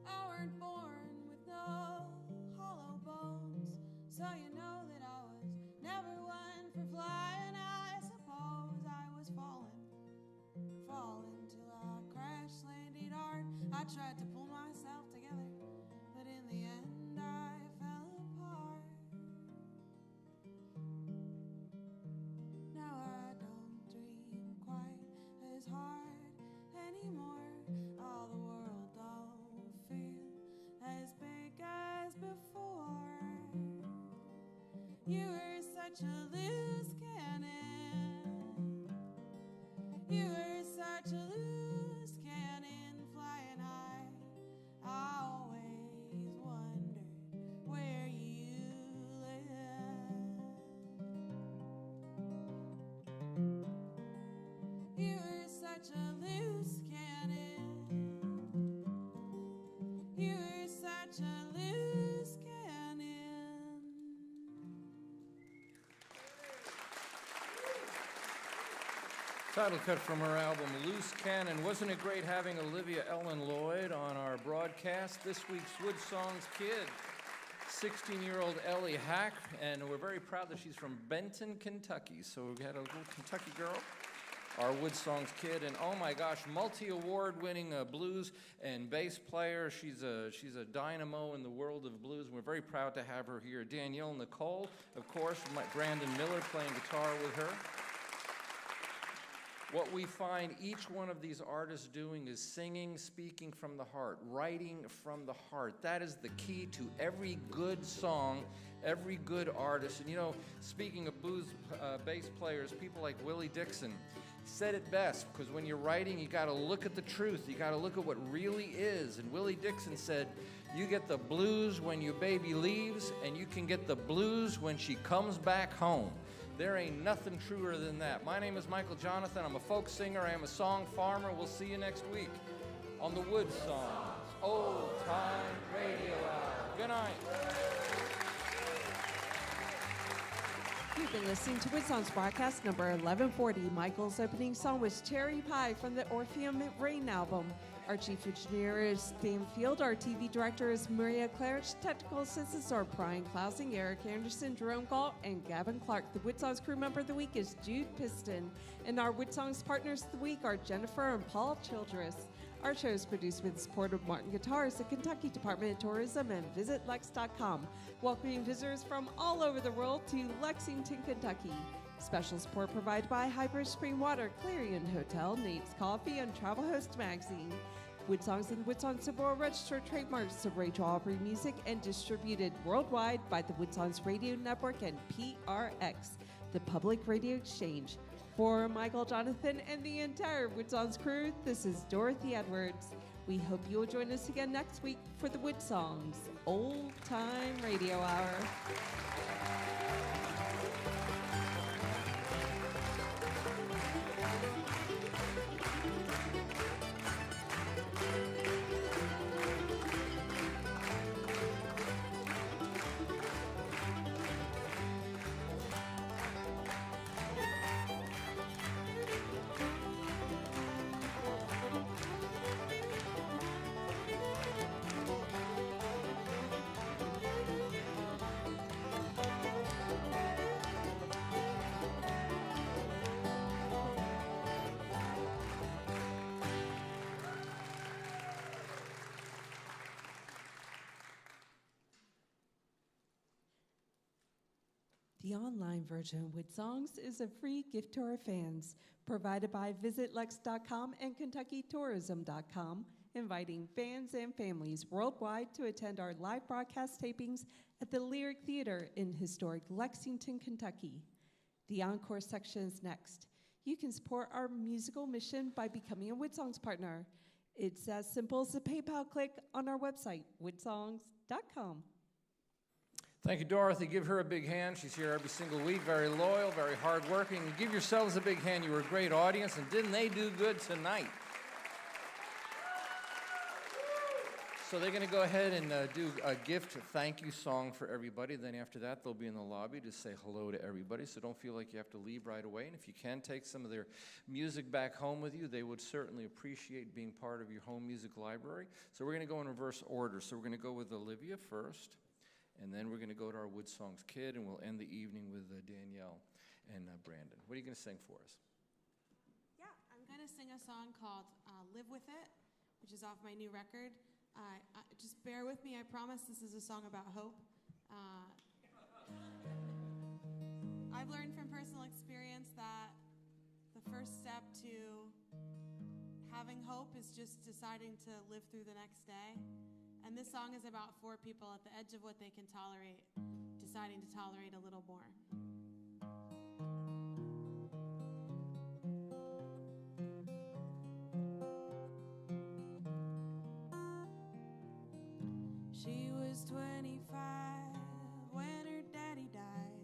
I weren't born with no hollow bones, so you know that I was never one for flying. I suppose I was falling till I crash landed hard. I tried to pull myself together, but in the end I fell apart. Now I don't dream quite as hard anymore. All the world don't feel as big as before. You were such a loose cannon. You were such a loose cannon, flying high. I always wondered where you lived. You were such a loose cannon. You were such a loose cannon. Title cut from her album Loose Cannon. Wasn't it great having Olivia Ellen Lloyd on our broadcast? This week's WoodSongs kid, 16-year-old Ellie Hack, and we're very proud that she's from Benton, Kentucky. So we had a little Kentucky girl, our WoodSongs kid, and oh my gosh, multi-award winning blues and bass player. She's a dynamo in the world of blues, and we're very proud to have her here. Danielle Nicole, of course, Brandon Miller playing guitar with her. What we find each one of these artists doing is singing, speaking from the heart, writing from the heart. That is the key to every good song, every good artist. And you know, speaking of blues bass players, people like Willie Dixon said it best, because when you're writing, you got to look at the truth. You got to look at what really is. And Willie Dixon said, you get the blues when your baby leaves, and you can get the blues when she comes back home. There ain't nothing truer than that. My name is Michael Jonathan. I'm a folk singer. I am a song farmer. We'll see you next week on the WoodSongs Old Time Radio Hour. Good night. You've been listening to WoodSongs broadcast number 1140. Michael's opening song was Cherry Pie from the Orpheum Rain album. Our chief engineer is Dan Field. Our TV director is Maria Claridge. Technical assistants are Brian Klausing, Eric Anderson, Jerome Galt, and Gavin Clark. The WoodSongs crew member of the week is Jude Piston. And our WoodSongs partners of the week are Jennifer and Paul Childress. Our show is produced with the support of Martin Guitars, the Kentucky Department of Tourism, and visitlex.com, welcoming visitors from all over the world to Lexington, Kentucky. Special support provided by Hyper Spring Water, Clarion Hotel, Nate's Coffee, and Travel Host Magazine. WoodSongs and WoodSongs Civil registered trademarks of Rachel Aubrey Music and distributed worldwide by the WoodSongs Radio Network and PRX, the Public Radio Exchange. For Michael Jonathan and the entire WoodSongs crew, this is Dorothy Edwards. We hope you will join us again next week for the WoodSongs Old Time Radio Hour. The online version of WoodSongs is a free gift to our fans, provided by VisitLex.com and KentuckyTourism.com, inviting fans and families worldwide to attend our live broadcast tapings at the Lyric Theater in historic Lexington, Kentucky. The Encore section is next. You can support our musical mission by becoming a WoodSongs partner. It's as simple as a PayPal click on our website, woodsongs.com. Thank you, Dorothy. Give her a big hand. She's here every single week, very loyal, very hardworking. And give yourselves a big hand. You were a great audience, and didn't they do good tonight? So they're going to go ahead and do a gift thank you song for everybody. Then after that, they'll be in the lobby to say hello to everybody. So don't feel like you have to leave right away. And if you can take some of their music back home with you, they would certainly appreciate being part of your home music library. So we're going to go in reverse order. So we're going to go with Olivia first. And then we're going to go to our WoodSongs kid, and we'll end the evening with Danielle and Brandon. What are you going to sing for us? Yeah, I'm going to sing a song called Live With It, which is off my new record. Just bear with me. I promise this is a song about hope. I've learned from personal experience that the first step to having hope is just deciding to live through the next day. And this song is about 4 people at the edge of what they can tolerate, deciding to tolerate a little more. She was 25 when her daddy died,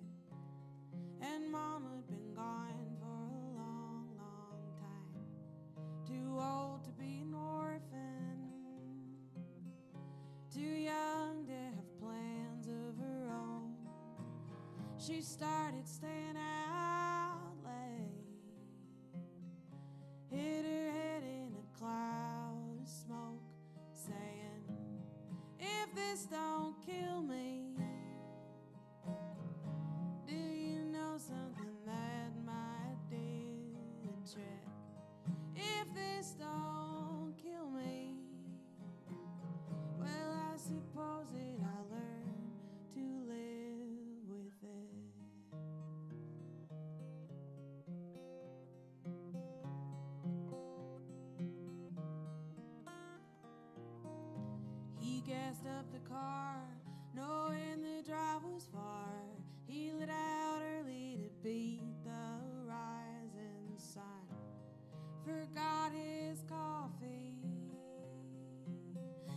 and Mom had been gone for a long, long time. Too old to be an orphan, too young to have plans of her own. She started staying out late, hid her head in a cloud of smoke, saying, if this don't kill me, do you know something that might do the trick? If this don't kill me, well, I suppose that I'll learn to live with it. He gassed up the car, knowing the drive was far. He lit out early to beat the rising sun. Forgot his coffee,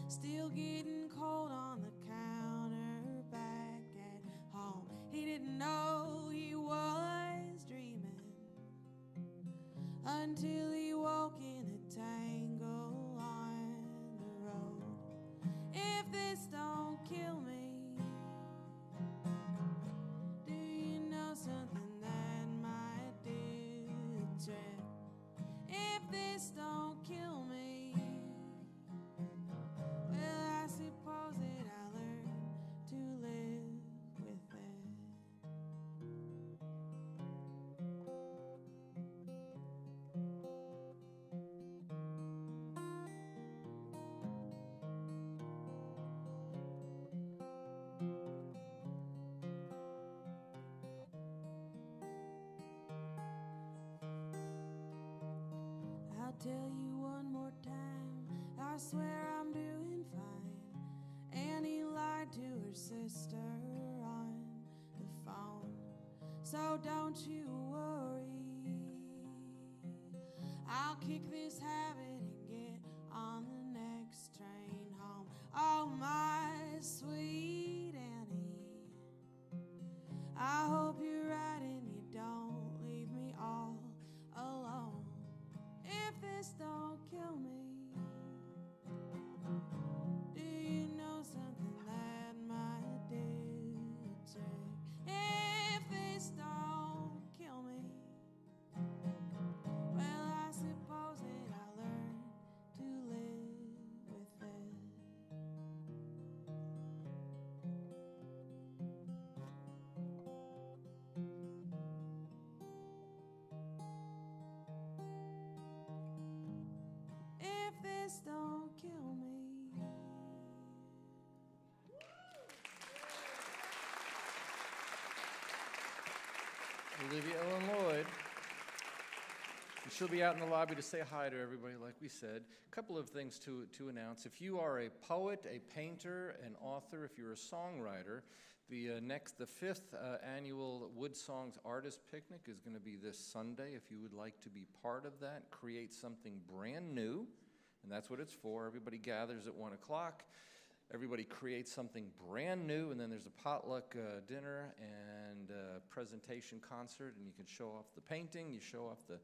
still getting cold on the counter back at home. He didn't know he was dreaming until he woke in a tangle on the road. If this don't kill me, do you know something that might do the trick? If this don't kill me, well, I suppose that I'll learn to live with it. I'll tell you one more time, I swear I'm doing fine. Annie lied to her sister on the phone, so don't you worry. I'll kick this habit and get on the next train home. Oh, my sweet Annie, I hope you're right and you don't leave me all alone. If this don't kill me, do you know something that might do the trick? If this don't kill me, well, I suppose that I'll learn to live with it. If this don't kill me. Olivia Ellen Lloyd. She'll be out in the lobby to say hi to everybody, like we said. A couple of things to announce. If you are a poet, a painter, an author, if you're a songwriter, the fifth annual WoodSongs Artist Picnic is going to be this Sunday. If you would like to be part of that, create something brand new, and that's what it's for. Everybody gathers at 1 o'clock. Everybody creates something brand new, and then there's a potluck dinner and presentation concert, and you can show off the painting, you show off the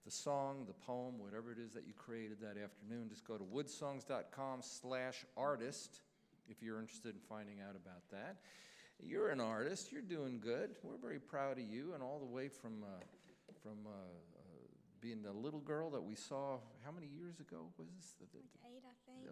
song, the poem, whatever it is that you created that afternoon. Just go to woodsongs.com/artist if you're interested in finding out about that. You're an artist. You're doing good. We're very proud of you, and all the way from being the little girl that we saw, how many years ago was this? Like 8, I think.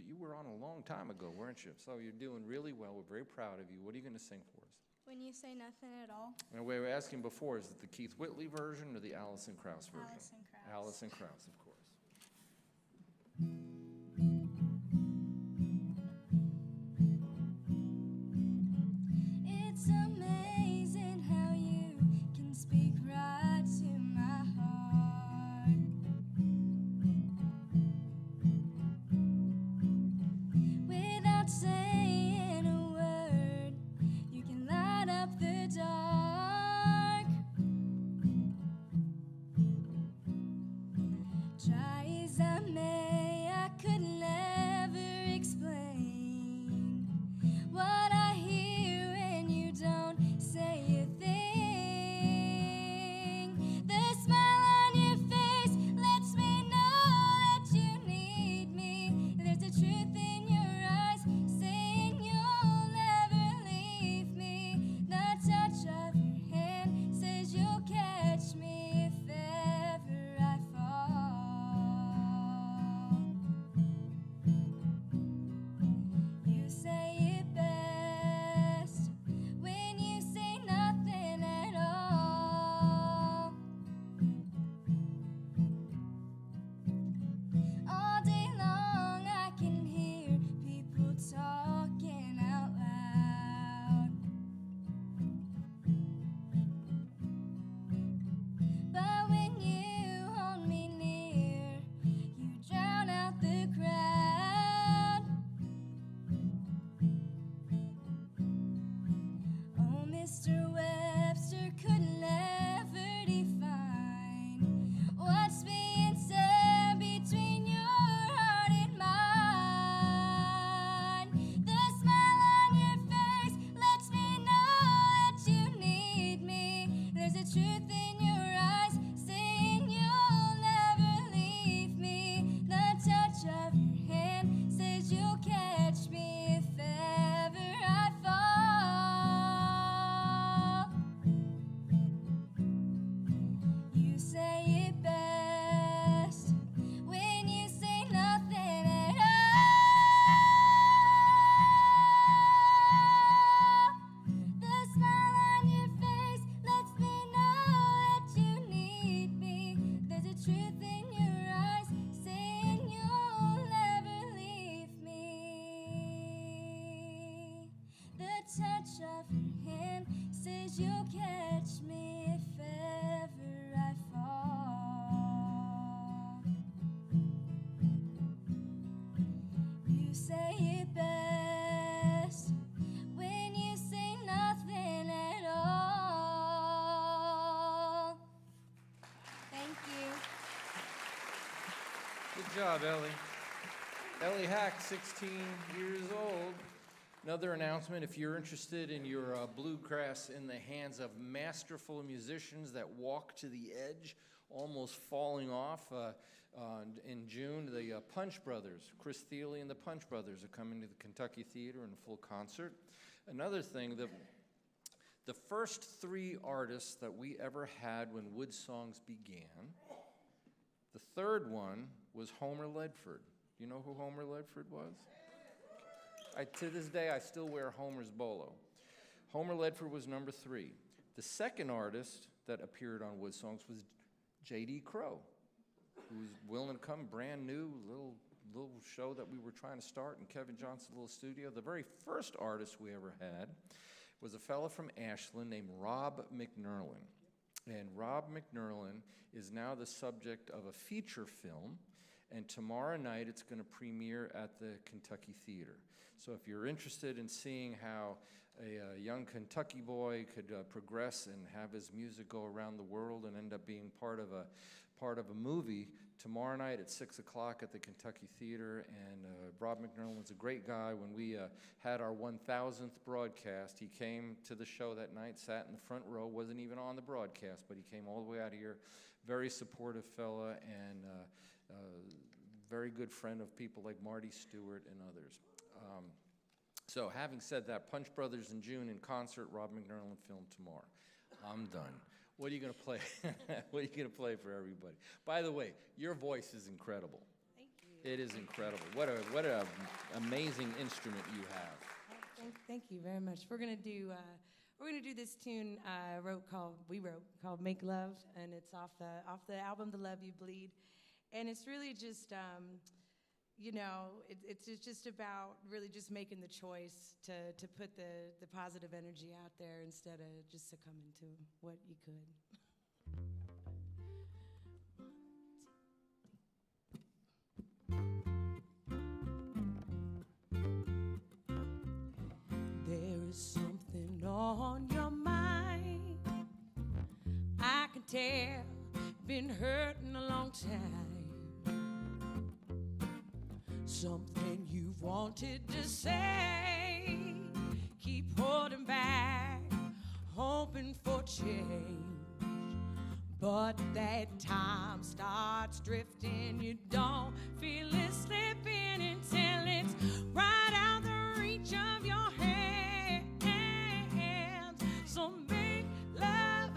You were on a long time ago, weren't you? So you're doing really well. We're very proud of you. What are you going to sing for us? When You Say Nothing at All. And we were asking before, is it the Keith Whitley version or the Alison Krauss version? Alison Krauss. Alison Krauss, of course. It's amazing how you can speak right to my heart. Without saying a word, you can light up the dark. Try as I may, I could never explain what I hear when you don't say a thing. The smile on your face lets me know that you need me. There's a truth in your eyes saying you'll never leave me. The touch of your hand says you'll catch me if ever I fall. You say it best when you say nothing at all. All day long I can hear people talking out loud. But when you hold me near, you drown out the crowd. Oh, Mr. Webster could never define what's being said between your heart and mine. The smile on your face lets me know that you need me. There's a truth in your eyes saying you'll never leave me. The touch of your hand says you'll catch me if ever I fall. You say it best when you say nothing at all. The smile on your face lets me know that you need me. There's a truth in your eyes saying you'll never leave me. The touch of your hand says you'll catch me if ever I fall. You say it best when you say nothing at all. Thank you. Good job, Ellie. Ellie Hack, 16 years old. Another announcement, if you're interested in your bluegrass in the hands of masterful musicians that walk to the edge, almost falling off, in June, the Punch Brothers, Chris Thiele and the Punch Brothers are coming to the Kentucky Theater in a full concert. Another thing, the first 3 artists that we ever had when WoodSongs began, the third one was Homer Ledford. Do you know who Homer Ledford was? To this day, I still wear Homer's bolo. Homer Ledford was number 3. The second artist that appeared on WoodSongs was J.D. Crowe, who was willing to come, brand new, little show that we were trying to start in Kevin Johnson's little studio. The very first artist we ever had was a fella from Ashland named Rob McNerlin. And Rob McNerlin is now the subject of a feature film, and tomorrow night it's going to premiere at the Kentucky Theater. So if you're interested in seeing how a young Kentucky boy could progress and have his music go around the world and end up being part of a movie, tomorrow night at 6 o'clock at the Kentucky Theater. And Rob McNerlin's a great guy. When we had our 1,000th broadcast, he came to the show that night, sat in the front row, wasn't even on the broadcast, but he came all the way out here. Very supportive fella, and very good friend of people like Marty Stewart and others. So having said that, Punch Brothers in June in concert, Rob McNerlin film tomorrow. I'm done. What are you going to play? What are you going to play for everybody? By the way, your voice is incredible. Thank you. It is incredible. What a amazing instrument you have. Thank you very much. We're gonna do this tune we wrote called "Make Love," and it's off the album "The Love You Bleed," and it's really just it's just about really just making the choice to put the positive energy out there instead of just succumbing to what you could. There is something on your mind, I can tell, been hurting a long time. Something you've wanted to say, keep holding back, hoping for change. But that time starts drifting, you don't feel it slipping until it's right out the reach of your hands. So make love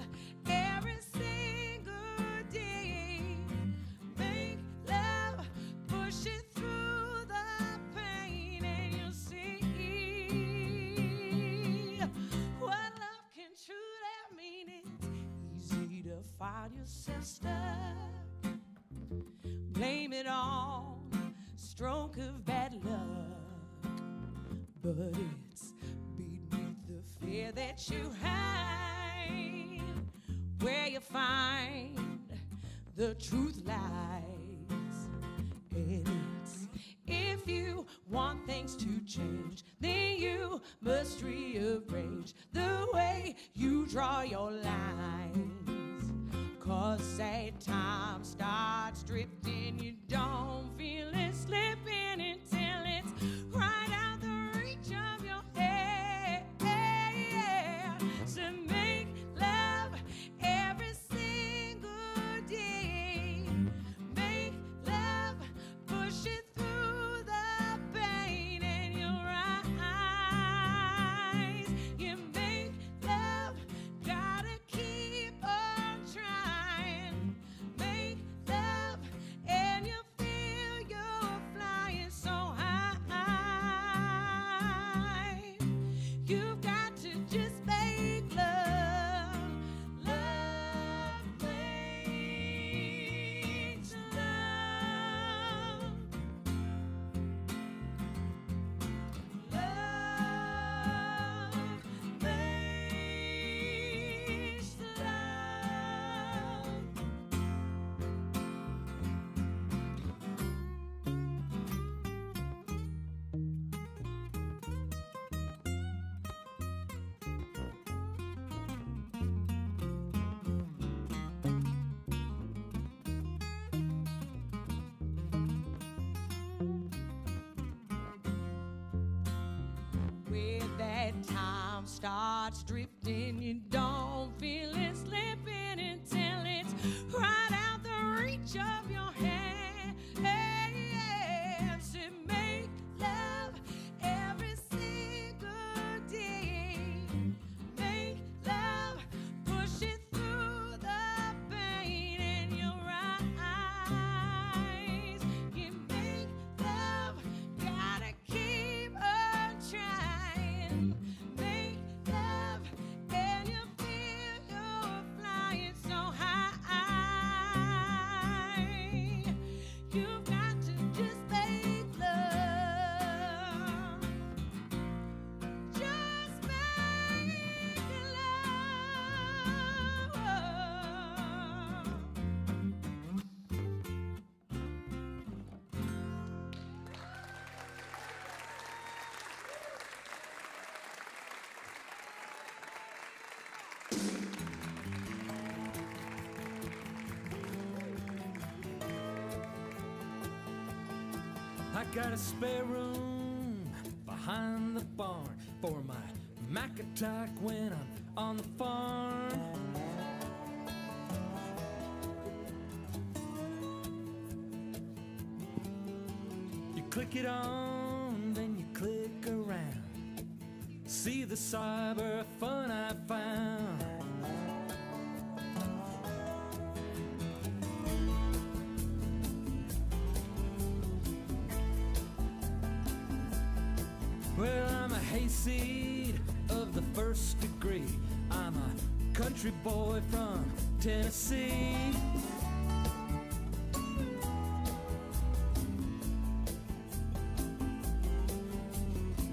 every single day. Make love, push it through the pain, and you'll see what love can truly mean. It's easy to find yourself stuck, blame it on stroke of bad luck, but it's beneath the fear that you hide where you find the truth lies. And it's, if you want things to change, then you must rearrange the way you draw your lines. 'Cause at time starts drifting, you don't feel it slipping until it's right out the reach of your head. So make love every single day. Make love, push it through the pain, and you'll rise. You make love, gotta keep on trying. Make love, and you feel you're flying so high. You've got to just make love. Love makes love. Love makes love. Where that time starts drifting, you don't feel it slipping until it's right out the reach of your hands. So make love every single day. Make love, push it through the pain, and you'll rise. You make love, gotta keep on trying. Make love, and you feel I got a spare room behind the barn for my Mac attack when I'm on the farm. You click it on, then you click around. See the cyber fun I found. Well, I'm a hayseed of the first degree. I'm a country boy from Tennessee.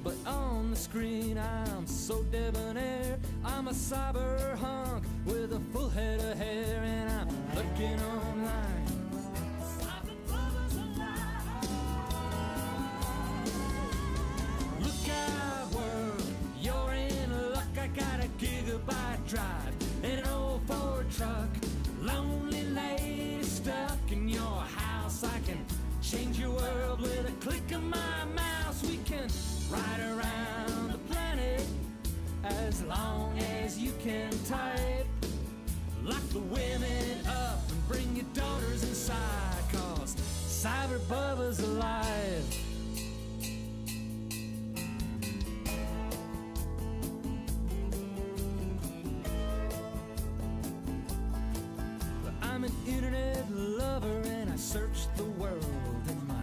But on the screen I'm so debonair. I'm a cyber hunk with a full head of hair, and I'm looking online. Gigabyte drive in an old Ford truck. Lonely lady stuck in your house. I can change your world with a click of my mouse. We can ride around the planet as long as you can type. Lock the women up and bring your daughters inside, 'cause Cyber Bubba's alive. I'm an internet lover and I search the world in my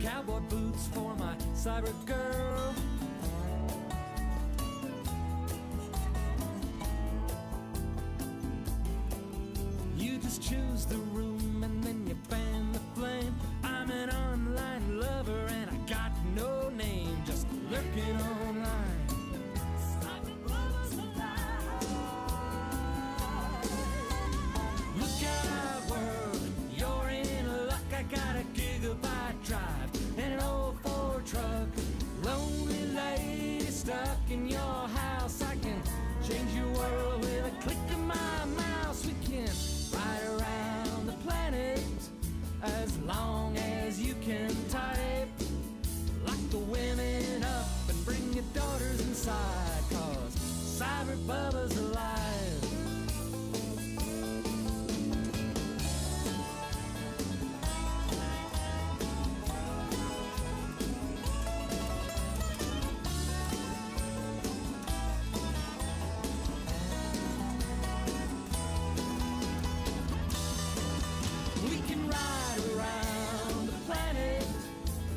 cowboy boots for my cyber girl. You just choose the room and then you fan the flame. I'm an online lover and I got no name, just lurking online. Got a gigabyte drive and an old Ford truck. Lonely lady stuck in your house. I can change your world with a click of my mouse. We can ride around the planet as long as you can type. Lock the women up and bring your daughters inside, 'cause Cyber Bubba's alive.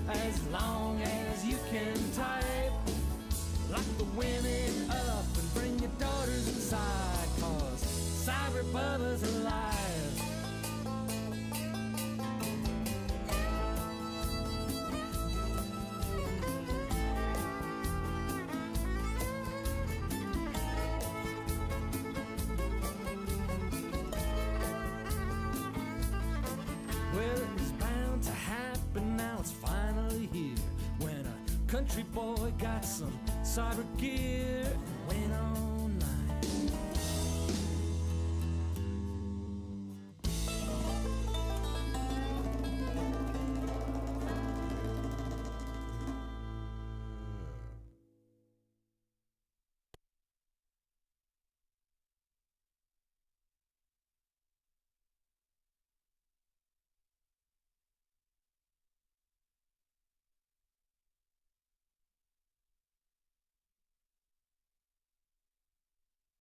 As long as you can type. Lock the women up and bring your daughters inside, 'cause Cyber Bubba's alive. Well, it was bound to happen, now it's finally here. When a country boy got some cyber gear, went on